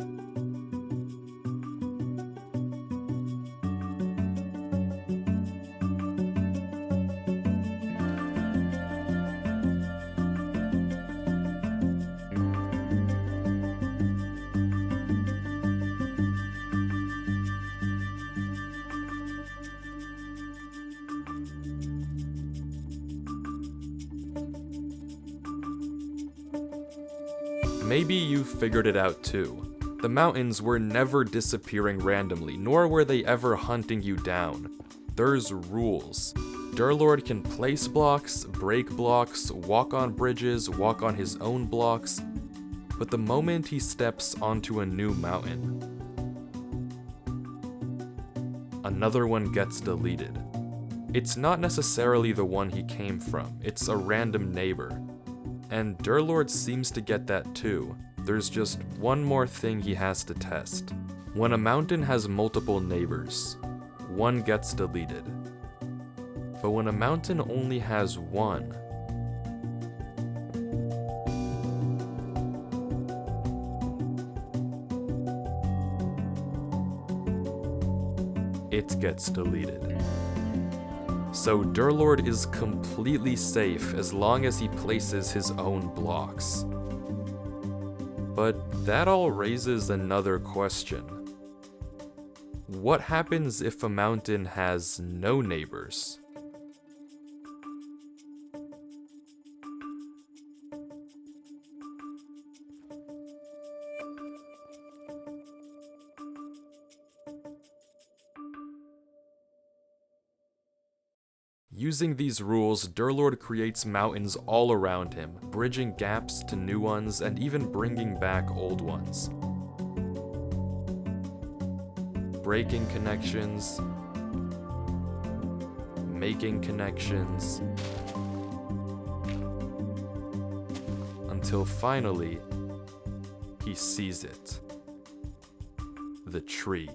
maybe you've figured it out too. The mountains were never disappearing randomly, nor were they ever hunting you down. There's rules. Durlord can place blocks, break blocks, walk on bridges, walk on his own blocks, but the moment he steps onto a new mountain, another one gets deleted. It's not necessarily the one he came from, it's a random neighbor. And Durlord seems to get that too. There's just one more thing he has to test. When a mountain has multiple neighbors, one gets deleted. But when a mountain only has one, it gets deleted. So Durlord is completely safe as long as he places his own blocks. But that all raises another question. What happens if a mountain has no neighbors? Using these rules, Durlord creates mountains all around him, bridging gaps to new ones and even bringing back old ones. Breaking connections, making connections, until finally, he sees it. The tree.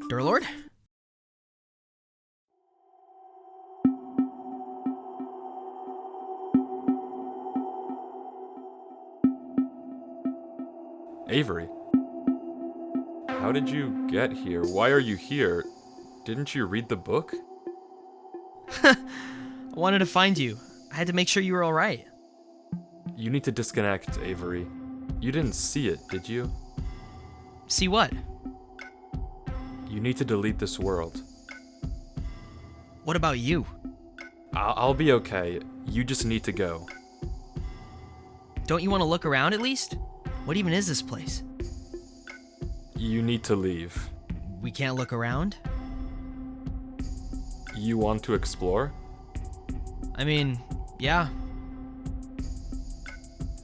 Durlord? Avery. How did you get here? Why are you here? Didn't you read the book? I wanted to find you. I had to make sure you were alright. You need to disconnect, Avery. You didn't see it, did you? See what? You need to delete this world. What about you? I'll be okay. You just need to go. Don't you want to look around at least? What even is this place? You need to leave. We can't look around? You want to explore? I mean, yeah.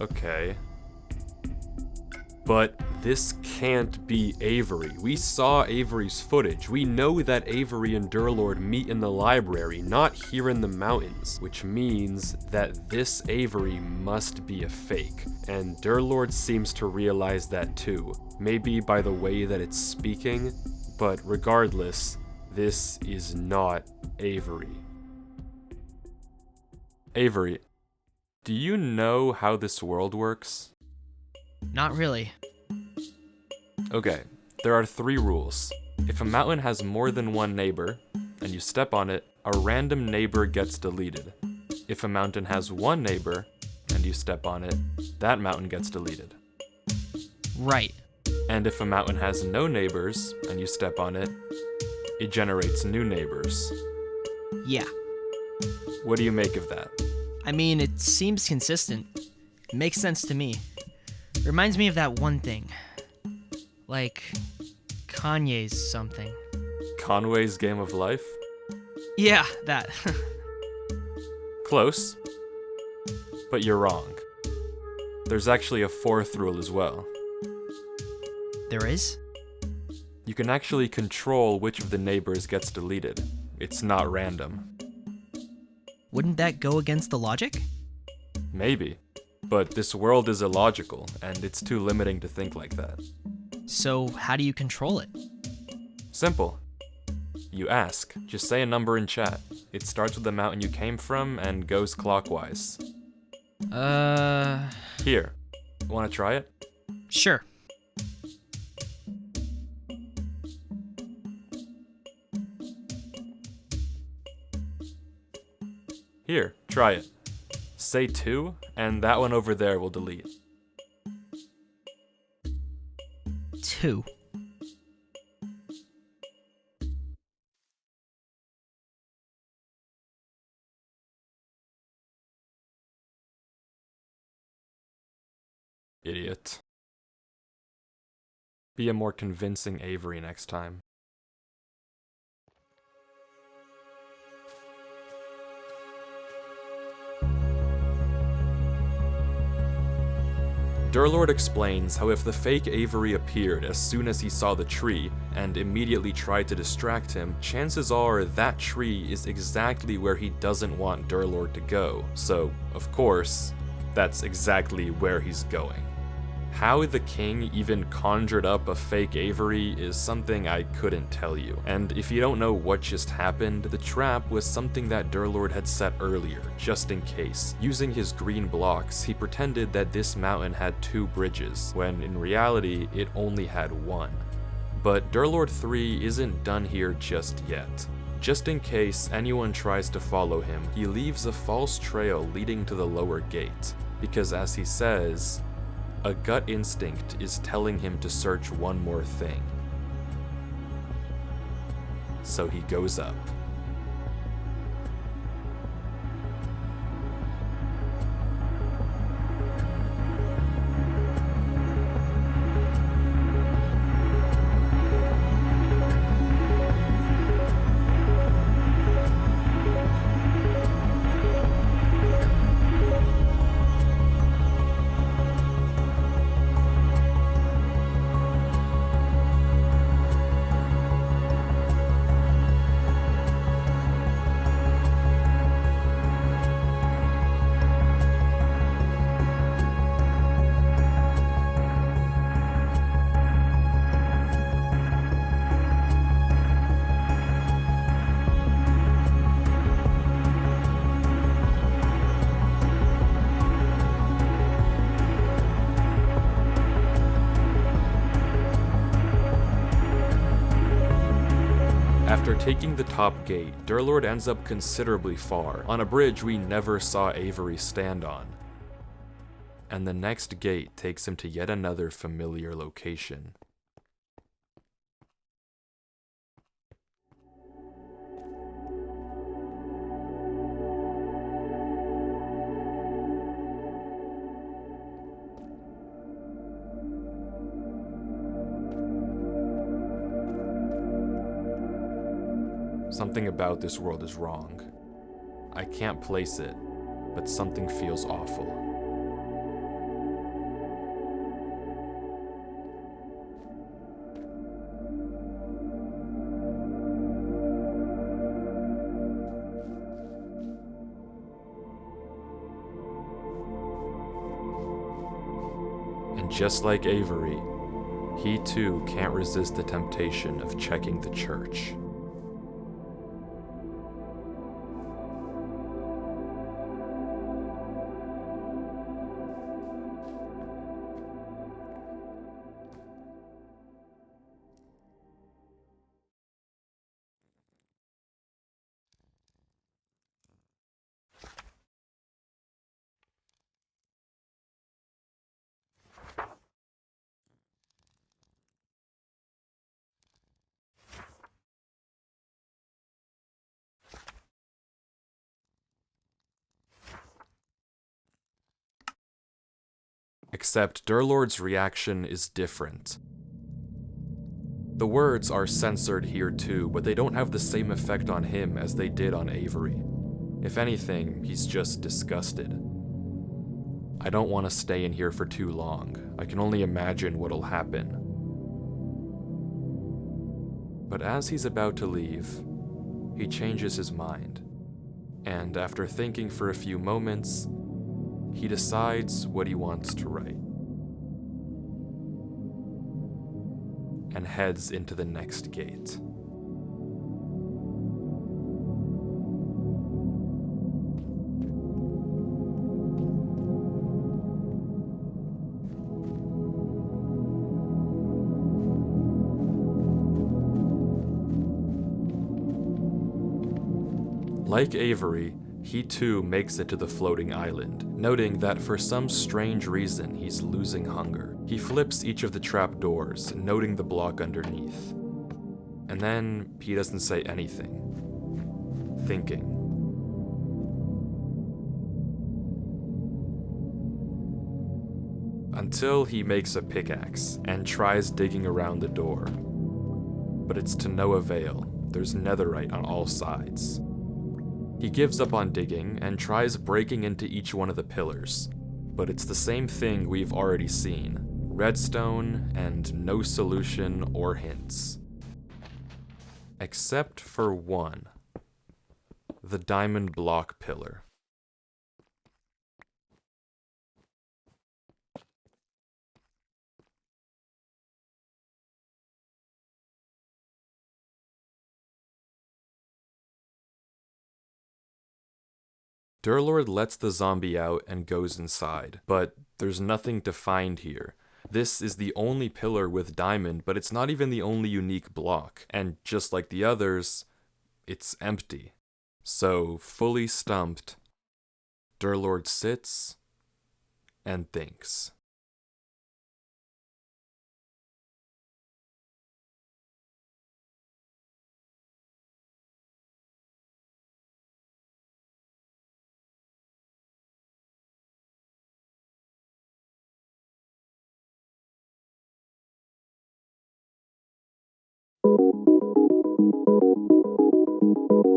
Okay. But this can't be Avery. We saw Avery's footage. We know that Avery and Durlord meet in the library, not here in the mountains, which means that this Avery must be a fake. And Durlord seems to realize that too. Maybe by the way that it's speaking, but regardless, this is not Avery. Avery, do you know how this world works? Not really. Okay, there are 3 rules. If a mountain has more than one neighbor, and you step on it, a random neighbor gets deleted. If a mountain has one neighbor, and you step on it, that mountain gets deleted. Right. And if a mountain has no neighbors, and you step on it, it generates new neighbors. Yeah. What do you make of that? I mean, it seems consistent. It makes sense to me. Reminds me of that one thing. Like, Kanye's something. Conway's Game of Life? Yeah, that. Close. But you're wrong. There's actually a 4th rule as well. There is? You can actually control which of the neighbors gets deleted. It's not random. Wouldn't that go against the logic? Maybe. But this world is illogical, and it's too limiting to think like that. So, how do you control it? Simple. You ask. Just say a number in chat. It starts with the mountain you came from and goes clockwise. Here. Wanna try it? Sure. Here, try it. Say 2, and that one over there will delete. 2. Idiot. Be a more convincing Avery next time. Durlord explains how if the fake Avery appeared as soon as he saw the tree and immediately tried to distract him, chances are that tree is exactly where he doesn't want Durlord to go. So, of course, that's exactly where he's going. How the king even conjured up a fake Avery is something I couldn't tell you. And if you don't know what just happened, the trap was something that Durlord had set earlier, just in case. Using his green blocks, he pretended that this mountain had 2 bridges, when in reality, it only had 1. But Durlord 3 isn't done here just yet. Just in case anyone tries to follow him, he leaves a false trail leading to the lower gate. Because as he says, a gut instinct is telling him to search one more thing. So he goes up. After taking the top gate, Durlord ends up considerably far, on a bridge we never saw Avery stand on. And the next gate takes him to yet another familiar location. Something about this world is wrong. I can't place it, but something feels awful. And just like Avery, he too can't resist the temptation of checking the church. Except Durlord's reaction is different. The words are censored here too, but they don't have the same effect on him as they did on Avery. If anything, he's just disgusted. I don't want to stay in here for too long. I can only imagine what'll happen. But as he's about to leave, he changes his mind. And after thinking for a few moments, he decides what he wants to write. And heads into the next gate. Like Avery, he too makes it to the floating island, noting that for some strange reason he's losing hunger. He flips each of the trap doors, noting the block underneath. And then he doesn't say anything. Thinking. until he makes a pickaxe and tries digging around the door. But it's to no avail. There's netherite on all sides. He gives up on digging and tries breaking into each one of the pillars, but it's the same thing we've already seen: redstone and no solution or hints. Except for one: the diamond block pillar. Durlord lets the zombie out and goes inside, but there's nothing to find here. This is the only pillar with diamond, but it's not even the only unique block, and just like the others, it's empty. So, fully stumped, Durlord sits and thinks.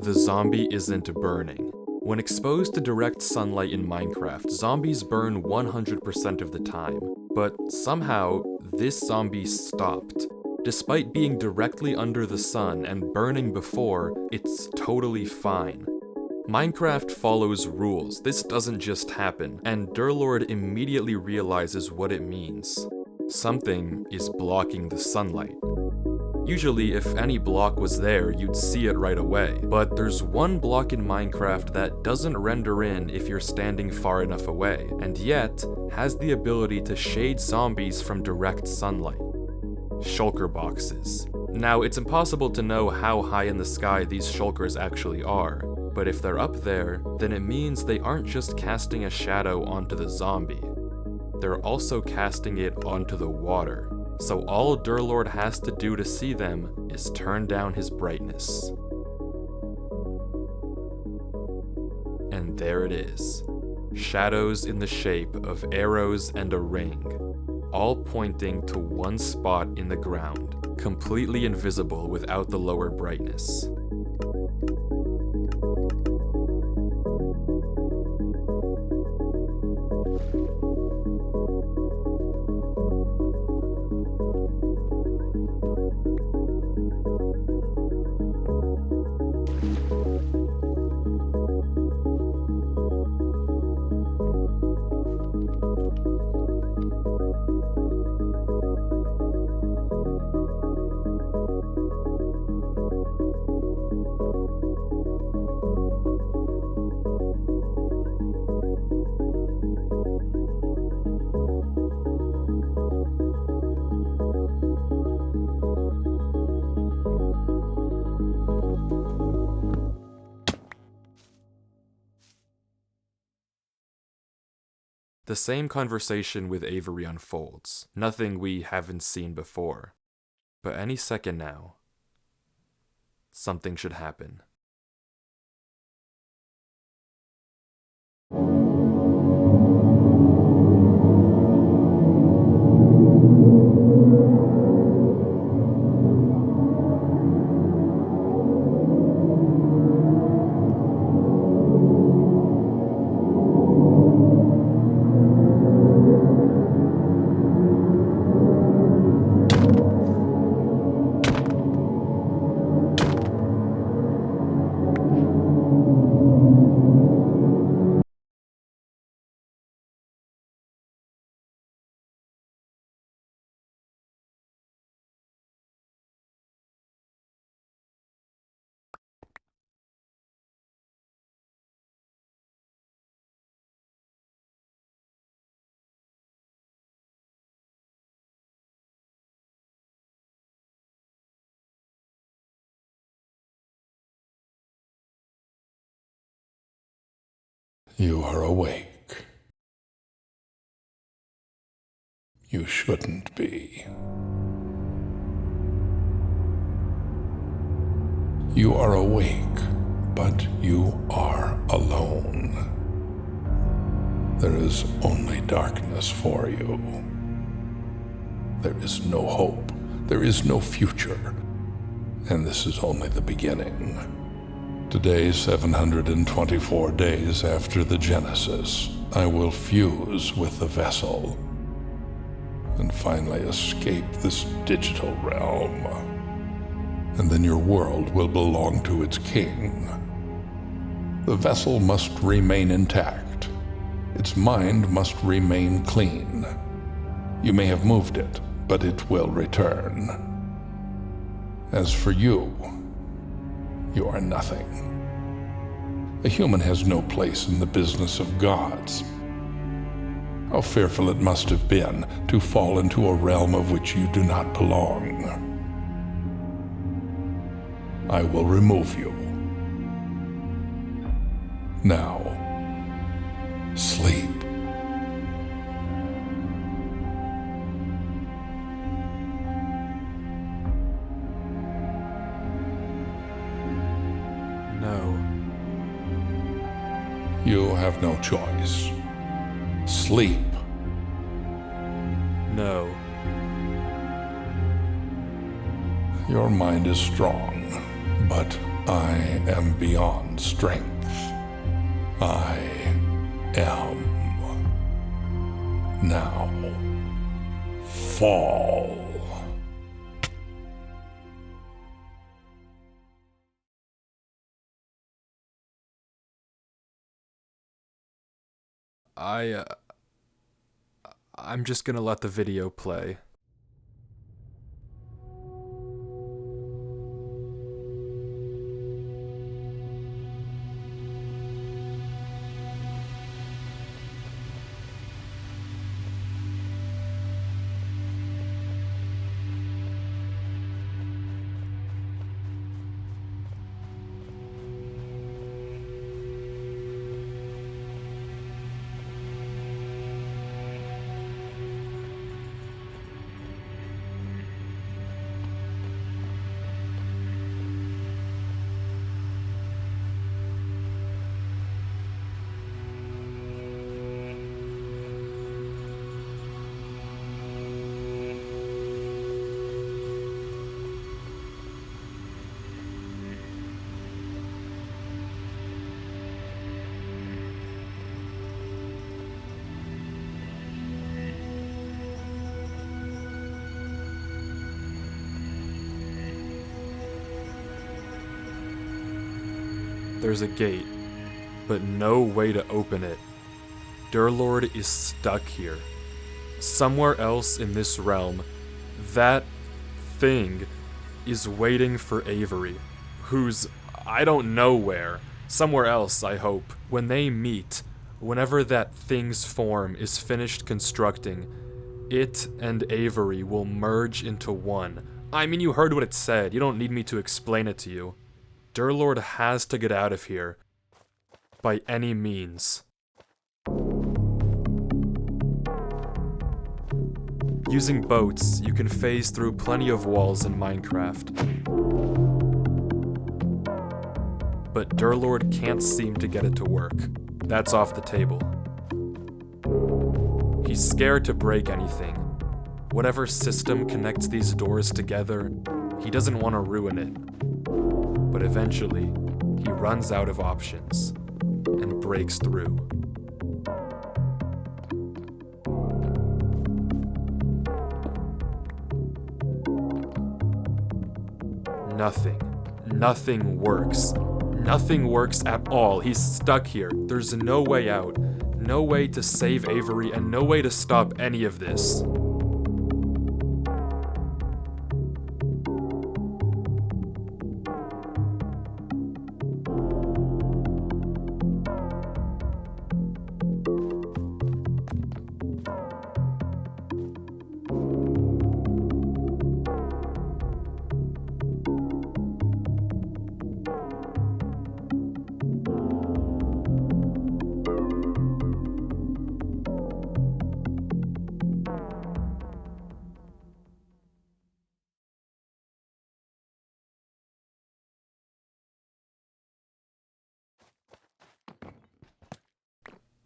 The zombie isn't burning. When exposed to direct sunlight in Minecraft, zombies burn 100% of the time, but somehow this zombie stopped. Despite being directly under the sun and burning before, it's totally fine. Minecraft follows rules. This doesn't just happen, and Durlord immediately realizes what it means. Something is blocking the sunlight. Usually, if any block was there, you'd see it right away, but there's one block in Minecraft that doesn't render in if you're standing far enough away, and yet has the ability to shade zombies from direct sunlight. Shulker boxes. Now, it's impossible to know how high in the sky these shulkers actually are, but if they're up there, then it means they aren't just casting a shadow onto the zombie. They're also casting it onto the water. So all Durlord has to do to see them is turn down his brightness. And there it is. Shadows in the shape of arrows and a ring, all pointing to one spot in the ground, completely invisible without the lower brightness. The same conversation with Avery unfolds, nothing we haven't seen before. But any second now, something should happen. You are awake. You shouldn't be. You are awake, but you are alone. There is only darkness for you. There is no hope. There is no future. And this is only the beginning. Today, 724 days after the Genesis, I will fuse with the vessel and finally escape this digital realm. And then your world will belong to its king. The vessel must remain intact. Its mind must remain clean. You may have moved it, but it will return. As for you, you are nothing. A human has no place in the business of gods. How fearful it must have been to fall into a realm of which you do not belong. I will remove you. Now, sleep. No. You have no choice. Sleep. No. Your mind is strong, but I am beyond strength. I am. Now, fall. I'm just gonna let the video play. There's a gate, but no way to open it. Durlord is stuck here. Somewhere else in this realm, that thing is waiting for Avery, who's, I don't know where, somewhere else, I hope. When they meet, whenever that thing's form is finished constructing, it and Avery will merge into one. I mean, you heard what it said, you don't need me to explain it to you. Durlord has to get out of here. By any means. Using boats, you can phase through plenty of walls in Minecraft. But Durlord can't seem to get it to work. That's off the table. He's scared to break anything. Whatever system connects these doors together, he doesn't want to ruin it. But eventually, he runs out of options and breaks through. Nothing works. Nothing works at all. He's stuck here. There's no way out. No way to save Avery and no way to stop any of this.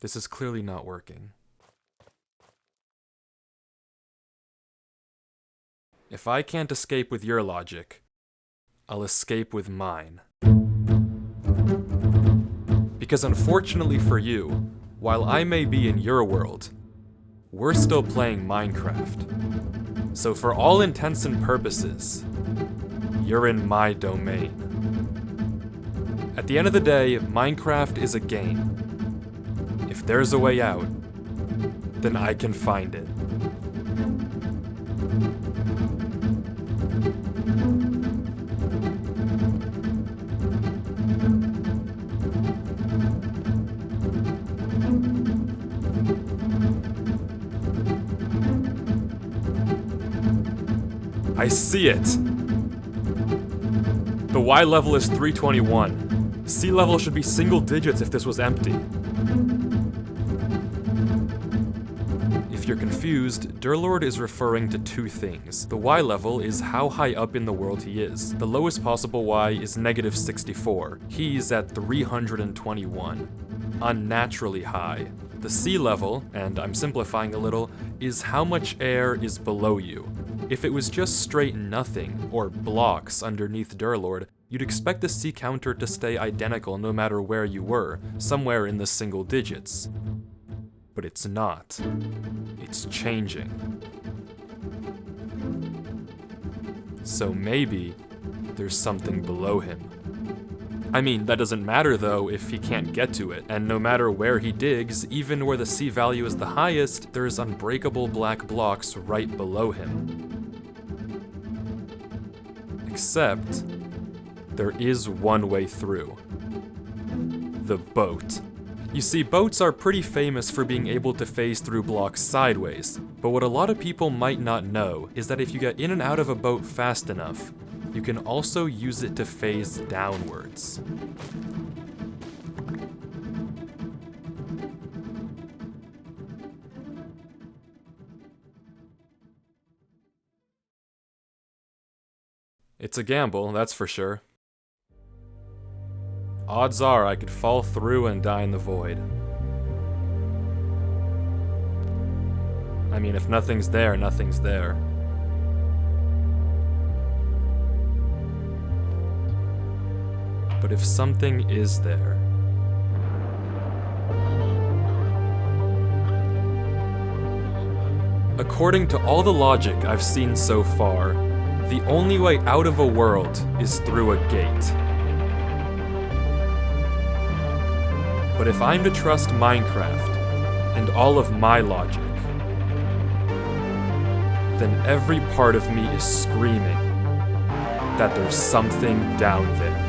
This is clearly not working. If I can't escape with your logic, I'll escape with mine. Because unfortunately for you, while I may be in your world, we're still playing Minecraft. So for all intents and purposes, you're in my domain. At the end of the day, Minecraft is a game. If there's a way out, then I can find it. I see it! The Y level is 321. Sea level should be single digits if this was empty. If you're confused, Durlord is referring to two things. The Y level is how high up in the world he is. The lowest possible Y is negative 64. He's at 321. Unnaturally high. The sea level, and I'm simplifying a little, is how much air is below you. If it was just straight nothing, or blocks underneath Durlord, you'd expect the sea counter to stay identical no matter where you were, somewhere in the single digits. But it's not. It's changing. So maybe there's something below him. I mean, that doesn't matter though if he can't get to it, and no matter where he digs, even where the sea value is the highest, there's unbreakable black blocks right below him. Except, there is one way through. The boat. You see, boats are pretty famous for being able to phase through blocks sideways, but what a lot of people might not know is that if you get in and out of a boat fast enough, you can also use it to phase downwards. It's a gamble, that's for sure. Odds are I could fall through and die in the void. I mean, if nothing's there, nothing's there. But if something is there... According to all the logic I've seen so far, the only way out of a world is through a gate. But if I'm to trust Minecraft, and all of my logic, then every part of me is screaming that there's something down there.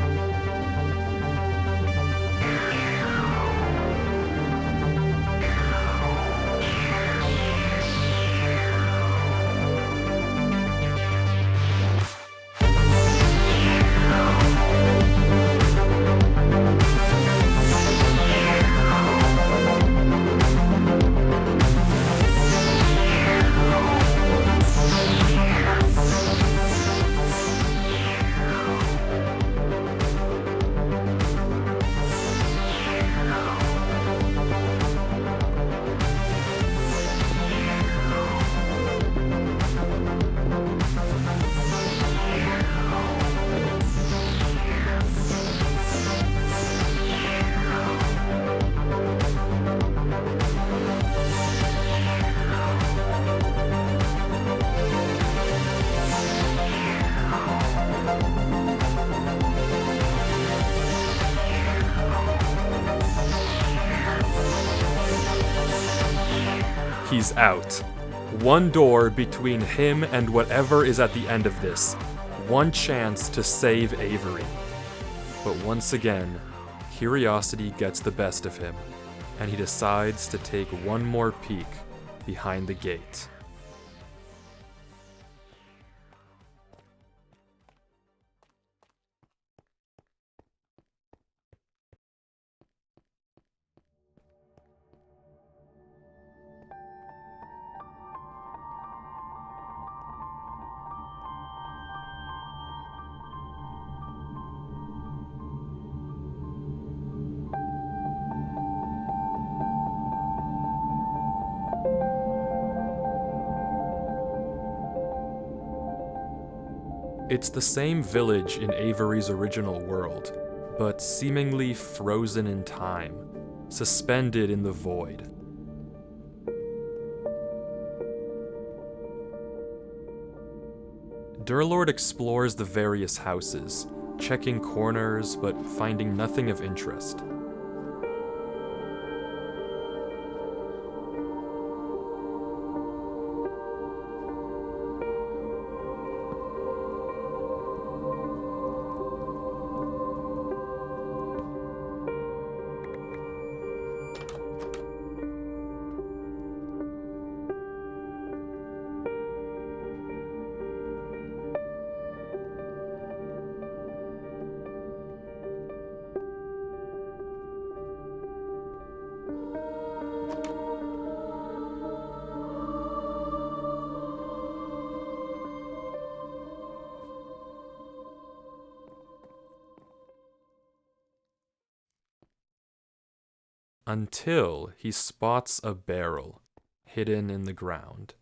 He's out. One door between him and whatever is at the end of this. One chance to save Avery. But once again, curiosity gets the best of him, and he decides to take one more peek behind the gate. It's the same village in Avery's original world, but seemingly frozen in time, suspended in the void. Durlord explores the various houses, checking corners but finding nothing of interest. Until he spots a barrel hidden in the ground.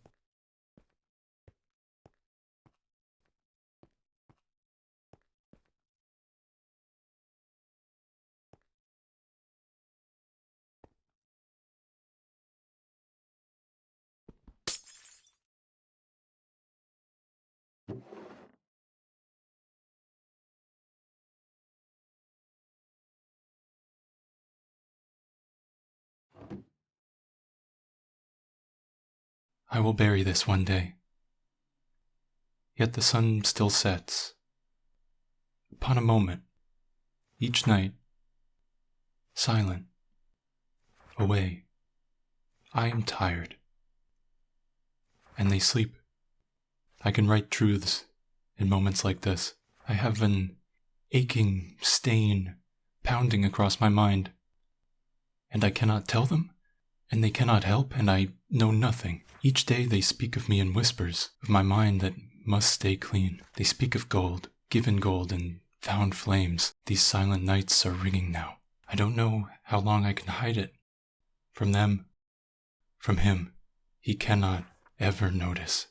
I will bury this one day. Yet the sun still sets. Upon a moment, each night, silent, away. I am tired, and they sleep. I can write truths in moments like this. I have an aching stain pounding across my mind, and I cannot tell them, and they cannot help, and I know nothing. Each day they speak of me in whispers, of my mind that must stay clean. They speak of gold, given gold, and found flames. These silent nights are ringing now. I don't know how long I can hide it. From them, from him. He cannot ever notice.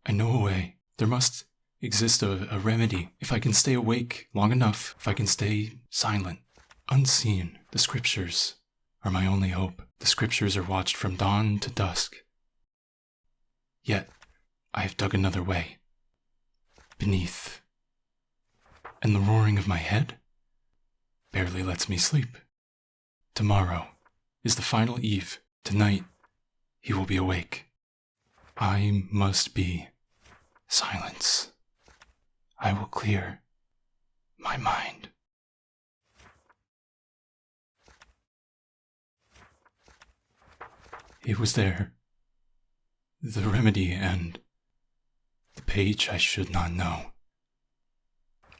I know a way. There must exist a remedy. If I can stay awake long enough, if I can stay silent, unseen, the scriptures are my only hope. The scriptures are watched from dawn to dusk. Yet, I have dug another way. Beneath. And the roaring of my head barely lets me sleep. Tomorrow is the final eve. Tonight, he will be awake. I must be silence. I will clear my mind. It was there. The remedy and the page I should not know.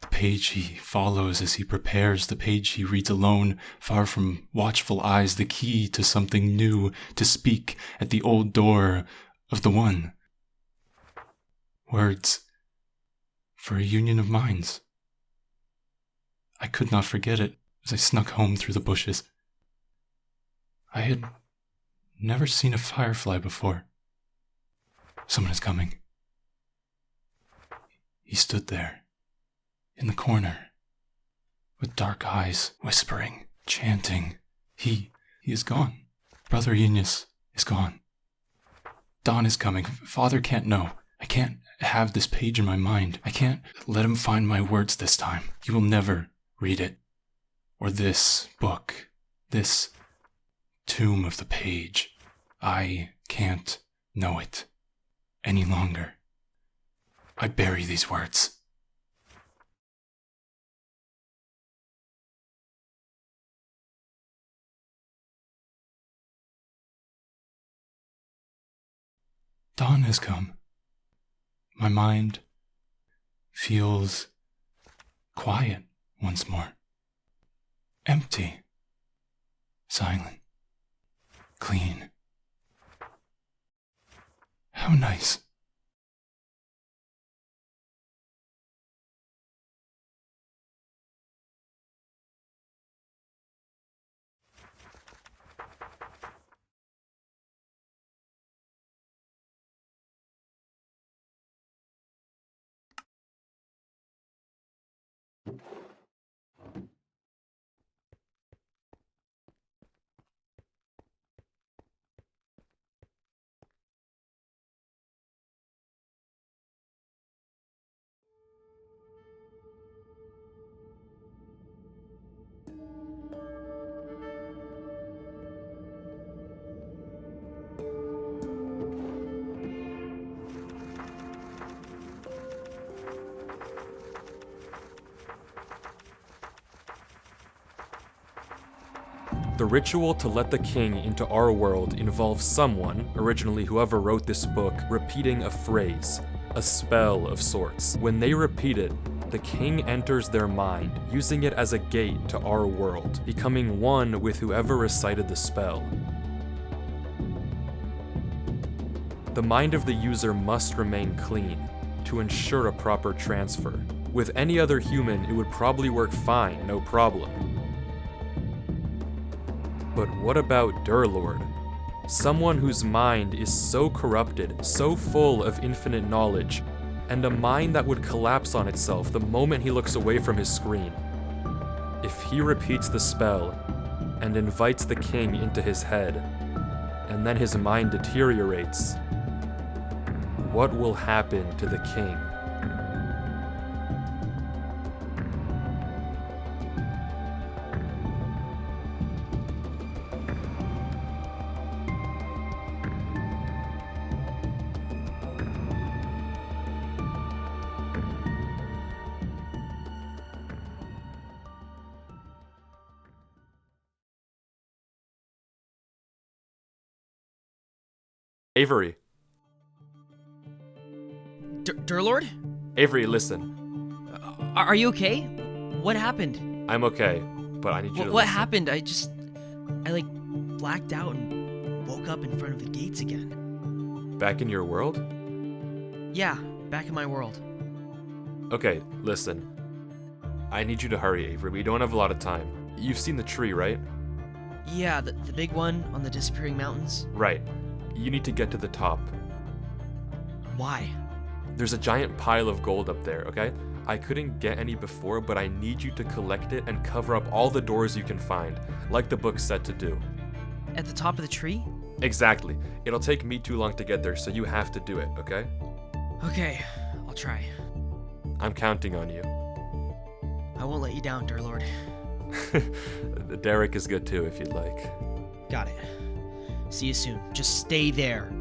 The page he follows as he prepares, the page he reads alone, far from watchful eyes, the key to something new, to speak at the old door of the one. Words for a union of minds. I could not forget it as I snuck home through the bushes. I had never seen a firefly before. Someone is coming. He stood there, in the corner, with dark eyes, whispering, chanting. He is gone. Brother Eunice is gone. Dawn is coming. Father can't know. I can't have this page in my mind. I can't let him find my words this time. He will never read it. Or this book. This tomb of the page. I can't know it any longer. I bury these words. Dawn has come. My mind feels quiet once more. Empty. Silent. Clean. How nice. The ritual to let the king into our world involves someone, originally whoever wrote this book, repeating a phrase, a spell of sorts. When they repeat it, the king enters their mind, using it as a gate to our world, becoming one with whoever recited the spell. The mind of the user must remain clean to ensure a proper transfer. With any other human, it would probably work fine, no problem. But what about Durlord? Someone whose mind is so corrupted, so full of infinite knowledge, and a mind that would collapse on itself the moment he looks away from his screen. If he repeats the spell and invites the king into his head, and then his mind deteriorates, what will happen to the king? Avery. Durlord? Avery, listen. Are you okay? What happened? I'm okay, but I need you to What listen. happened? I blacked out and woke up in front of the gates again. Back in your world? Yeah, back in my world. Okay, listen. I need you to hurry, Avery. We don't have a lot of time. You've seen the tree, right? Yeah, the big one on the disappearing mountains. Right. You need to get to the top. Why? There's a giant pile of gold up there, okay? I couldn't get any before, but I need you to collect it and cover up all the doors you can find, like the book said to do. At the top of the tree? Exactly. It'll take me too long to get there, so you have to do it, okay? Okay, I'll try. I'm counting on you. I won't let you down, Durlord. Derek is good too, if you'd like. Got it. See you soon. Just stay there.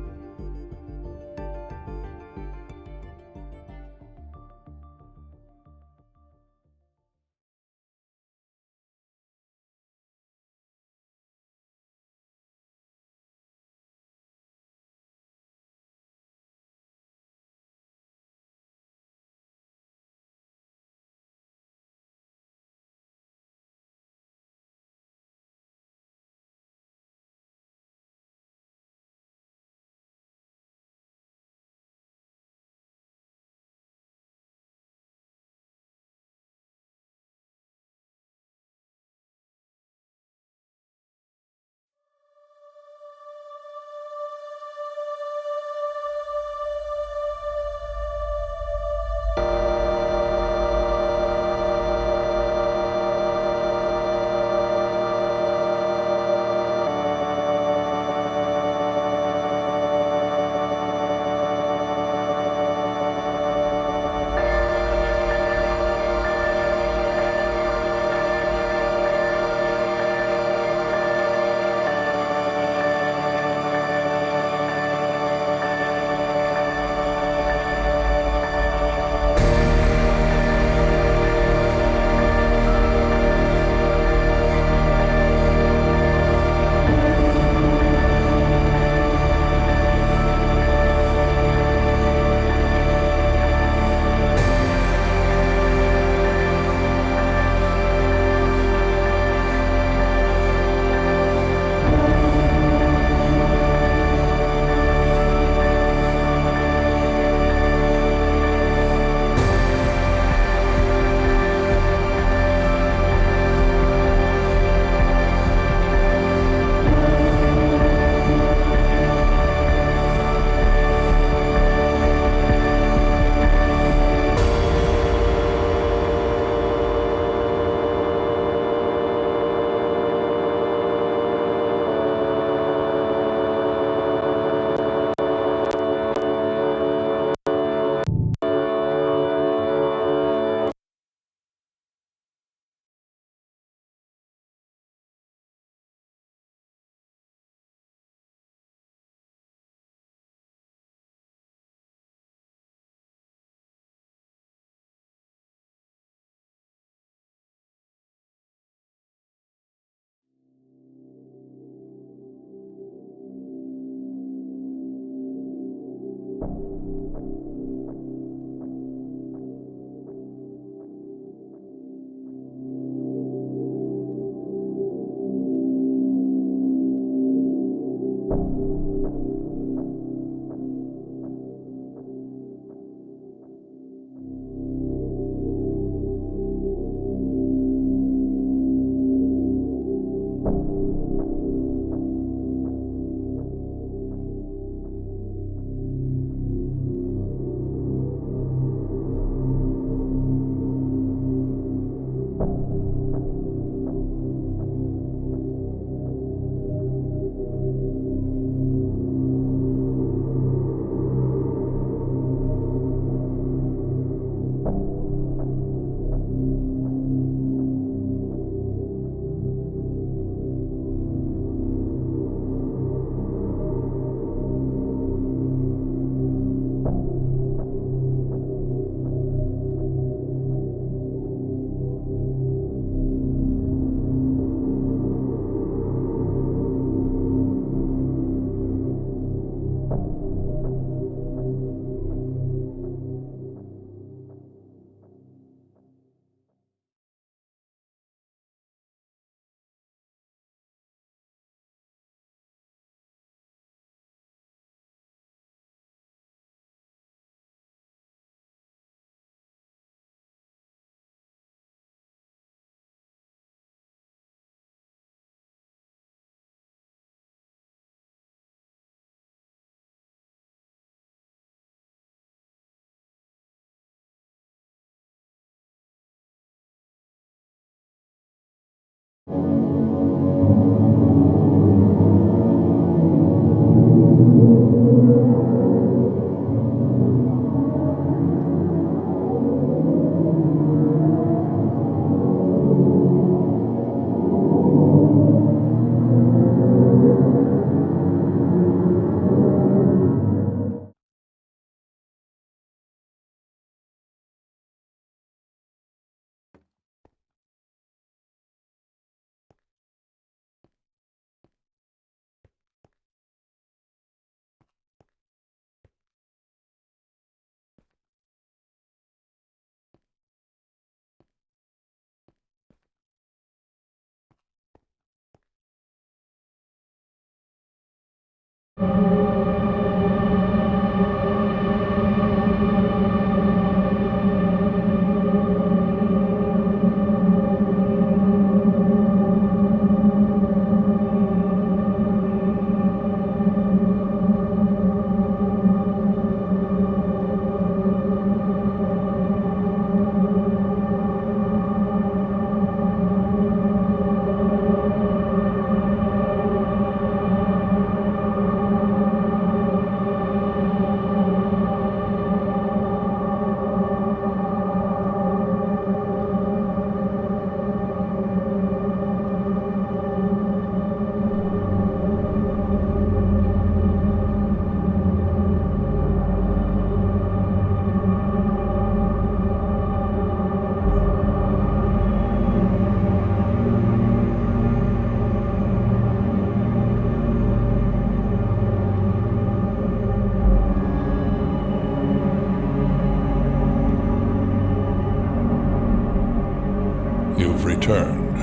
You've returned.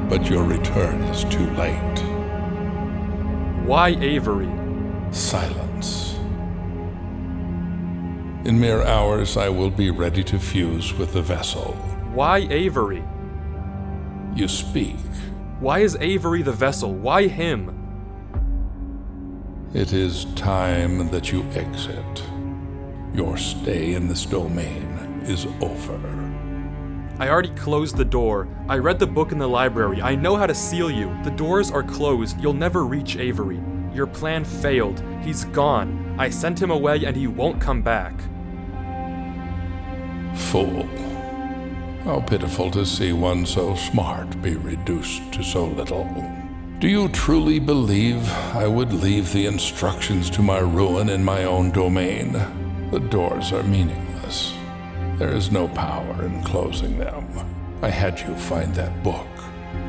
But your return is too late. Why Avery? Silence. In mere hours, I will be ready to fuse with the vessel. Why Avery? You speak. Why is Avery the vessel? Why him? It is time that you exit. Your stay in this domain is over. I already closed the door. I read the book in the library. I know how to seal you. The doors are closed. You'll never reach Avery. Your plan failed. He's gone. I sent him away and he won't come back. Fool. How pitiful to see one so smart be reduced to so little. Do you truly believe I would leave the instructions to my ruin in my own domain? The doors are meaningless. There is no power in closing them. I had you find that book.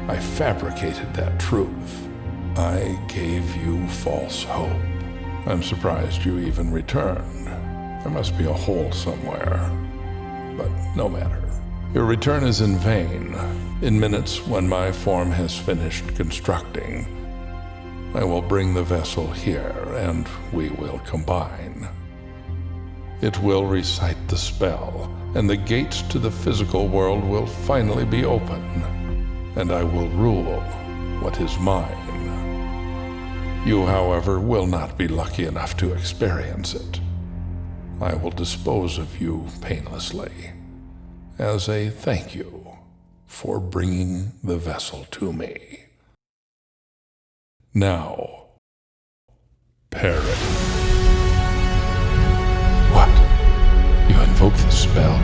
I fabricated that truth. I gave you false hope. I'm surprised you even returned. There must be a hole somewhere. But no matter. Your return is in vain. In minutes, when my form has finished constructing, I will bring the vessel here, and we will combine. It will recite the spell, and the gates to the physical world will finally be open, and I will rule what is mine. You, however, will not be lucky enough to experience it. I will dispose of you painlessly, as a thank you for bringing the vessel to me. Now, Perrin. What? You invoke the spell?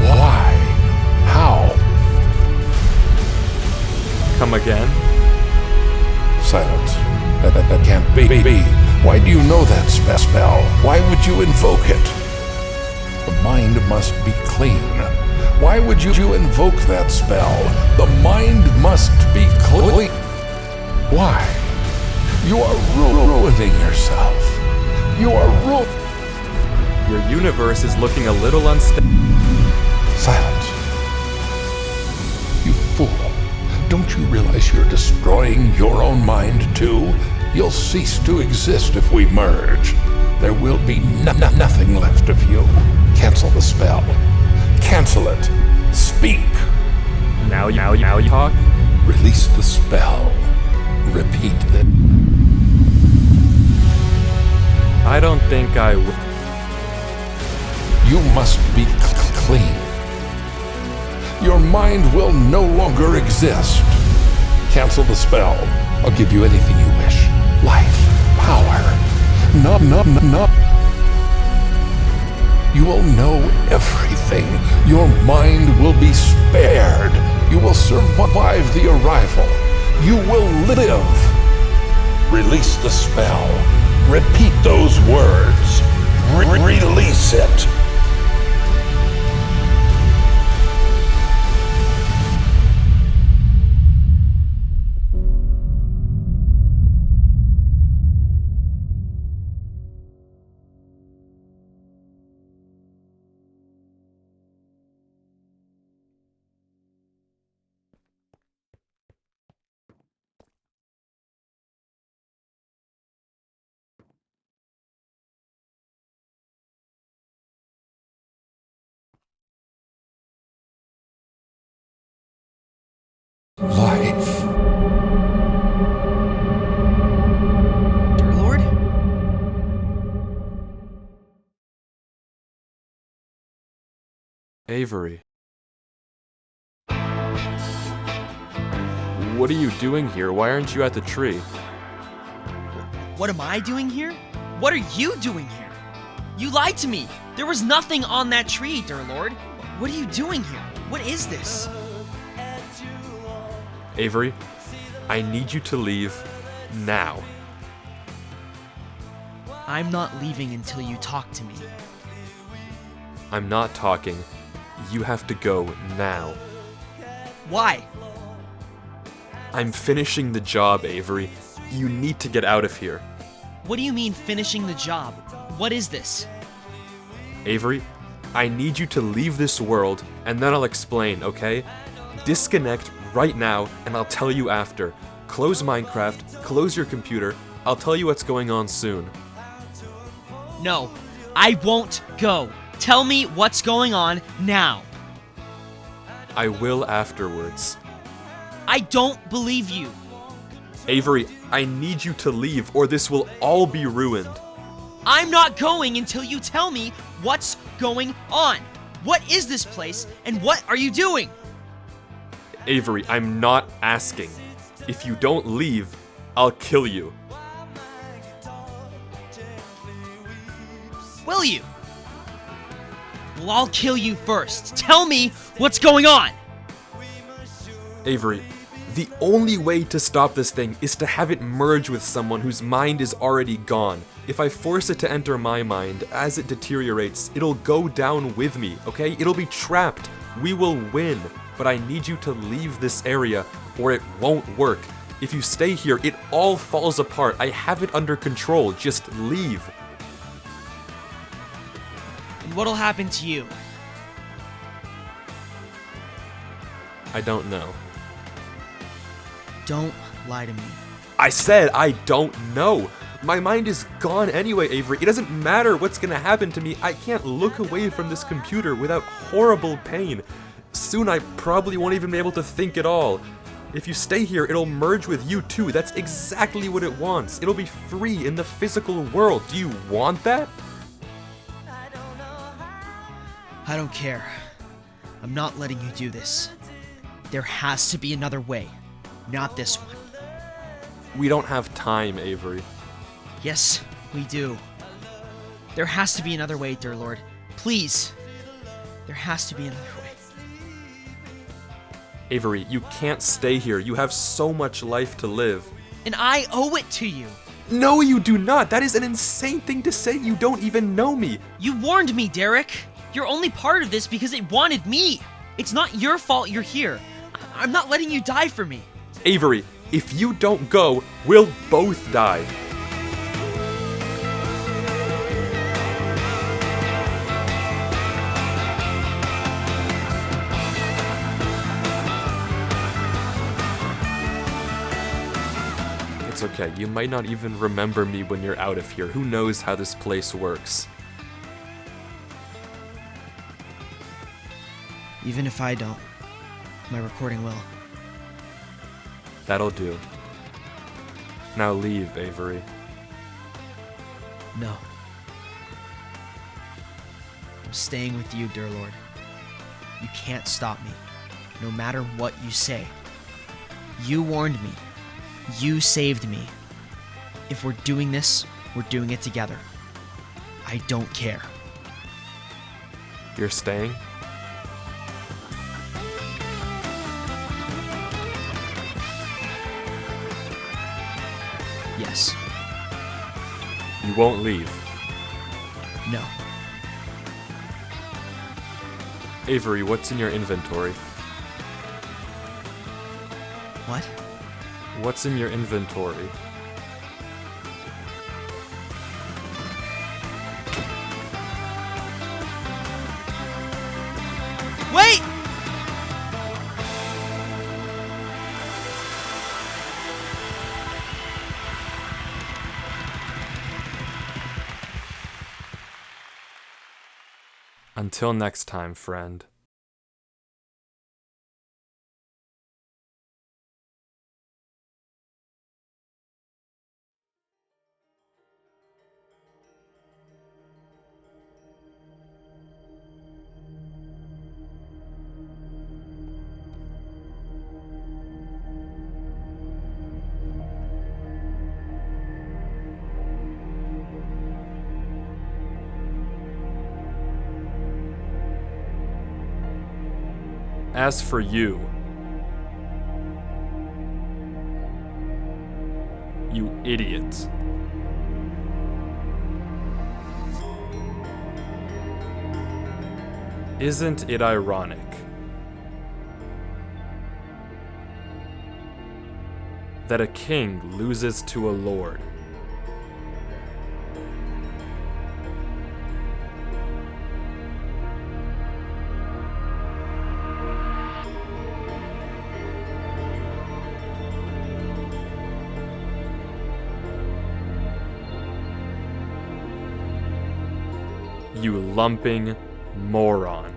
Why? How? Come again? Silence. That can't be. Why do you know that spell? Why would you invoke it? The mind must be clean. Why would you invoke that spell? The mind must be clean. Why? You are ruining yourself. You are Your universe is looking a little unstable. Silence. You fool. Don't you realize you're destroying your own mind too? You'll cease to exist if we merge. There will be nothing left of you. Cancel the spell. Cancel it. Speak. Now you talk? Release the spell. Repeat that. I don't think I will. You must be clean. Your mind will no longer exist. Cancel the spell. I'll give you anything you wish. Life, power. No. You will know everything. Your mind will be spared. You will survive the arrival. You will live. Release the spell. Repeat those words. Release it. Life. Durlord? Avery. What are you doing here? Why aren't you at the tree? What am I doing here? What are you doing here? You lied to me! There was nothing on that tree, Durlord. What are you doing here? What is this? Avery, I need you to leave now. I'm not leaving until you talk to me. I'm not talking. You have to go now. Why? I'm finishing the job, Avery. You need to get out of here. What do you mean finishing the job? What is this? Avery, I need you to leave this world, and then I'll explain, okay? Disconnect right now, and I'll tell you after. Close Minecraft, close your computer. I'll tell you what's going on soon. No, I won't go. Tell me what's going on now. I will afterwards. I don't believe you. Avery, I need you to leave, or this will all be ruined. I'm not going until you tell me what's going on. What is this place, and what are you doing? Avery, I'm not asking. If you don't leave, I'll kill you. Will you? Well, I'll kill you first. Tell me what's going on. Avery, the only way to stop this thing is to have it merge with someone whose mind is already gone. If I force it to enter my mind, as it deteriorates, it'll go down with me, okay? It'll be trapped. We will win. But I need you to leave this area, or it won't work. If you stay here, it all falls apart. I have it under control. Just leave. And what'll happen to you? I don't know. Don't lie to me. I said I don't know. My mind is gone anyway, Avery. It doesn't matter what's gonna happen to me. I can't look away from this computer without horrible pain. Soon I probably won't even be able to think at all. If you stay here, it'll merge with you too. That's exactly what it wants. It'll be free in the physical world. Do you want that? I don't care. I'm not letting you do this. There has to be another way. Not this one. We don't have time, Avery. Yes, we do. There has to be another way, dear Lord. Please. There has to be another way. Avery, you can't stay here. You have so much life to live. And I owe it to you. No, you do not. That is an insane thing to say. You don't even know me. You warned me, Derek. You're only part of this because it wanted me. It's not your fault you're here. I'm not letting you die for me. Avery, if you don't go, we'll both die. It's okay, you might not even remember me when you're out of here. Who knows how this place works? Even if I don't, my recording will. That'll do. Now leave, Avery. No. I'm staying with you, dear Lord. You can't stop me, no matter what you say. You warned me. You saved me. If we're doing this, we're doing it together. I don't care. You're staying? Yes. You won't leave. No. Avery, what's in your inventory? What? What's in your inventory? Wait! Until next time, friend. As for you, you idiot. Isn't it ironic? That a king loses to a lord. You lumping moron.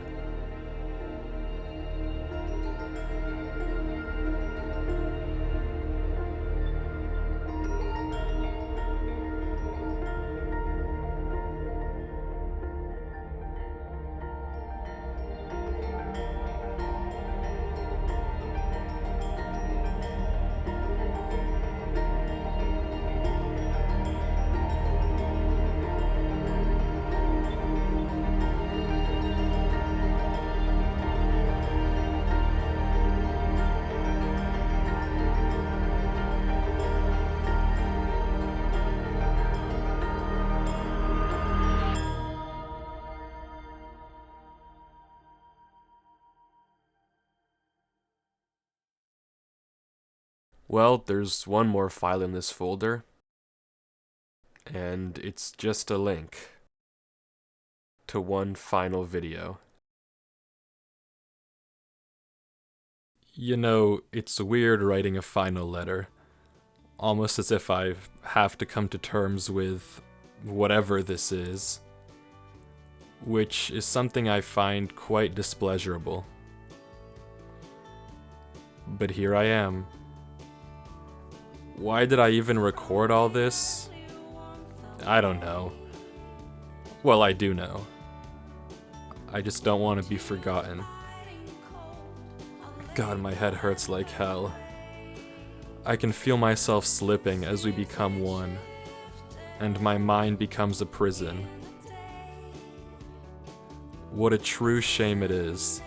Well, there's one more file in this folder, and it's just a link to one final video. You know, it's weird writing a final letter, almost as if I have to come to terms with whatever this is, which is something I find quite displeasurable. But here I am. Why did I even record all this? I don't know. Well, I do know. I just don't want to be forgotten. God, my head hurts like hell. I can feel myself slipping as we become one, and my mind becomes a prison. What a true shame it is.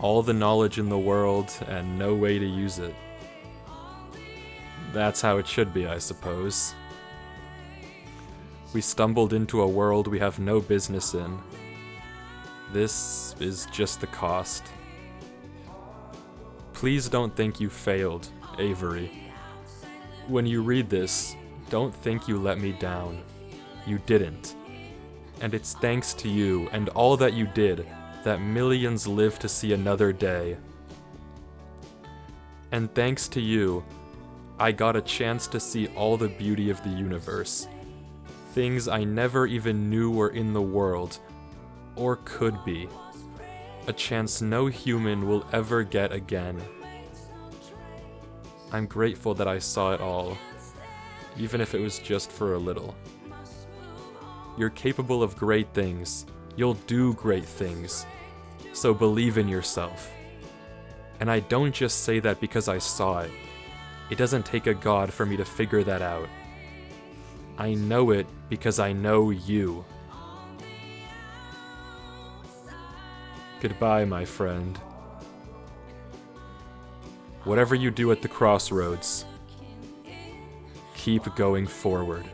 All the knowledge in the world and no way to use it. That's how it should be, I suppose. We stumbled into a world we have no business in. This is just the cost. Please don't think you failed, Avery. When you read this, don't think you let me down. You didn't. And it's thanks to you and all that you did that millions live to see another day. And thanks to you, I got a chance to see all the beauty of the universe. Things I never even knew were in the world, or could be. A chance no human will ever get again. I'm grateful that I saw it all, even if it was just for a little. You're capable of great things. You'll do great things. So believe in yourself. And I don't just say that because I saw it. It doesn't take a god for me to figure that out. I know it because I know you. Goodbye, my friend. Whatever you do at the crossroads, keep going forward.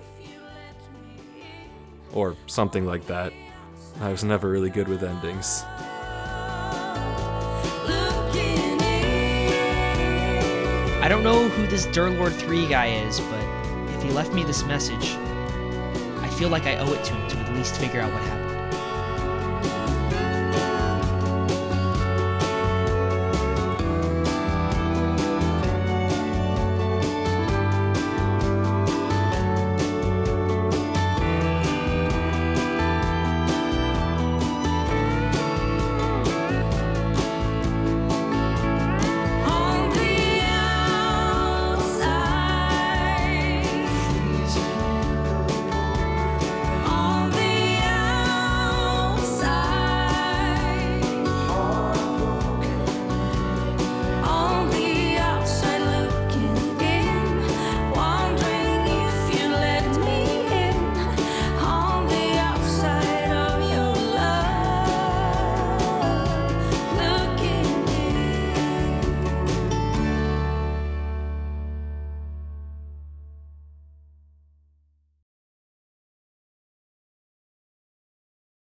Or something like that. I was never really good with endings. I don't know who this Durlord 3 guy is, but if he left me this message, I feel like I owe it to him to at least figure out what happened.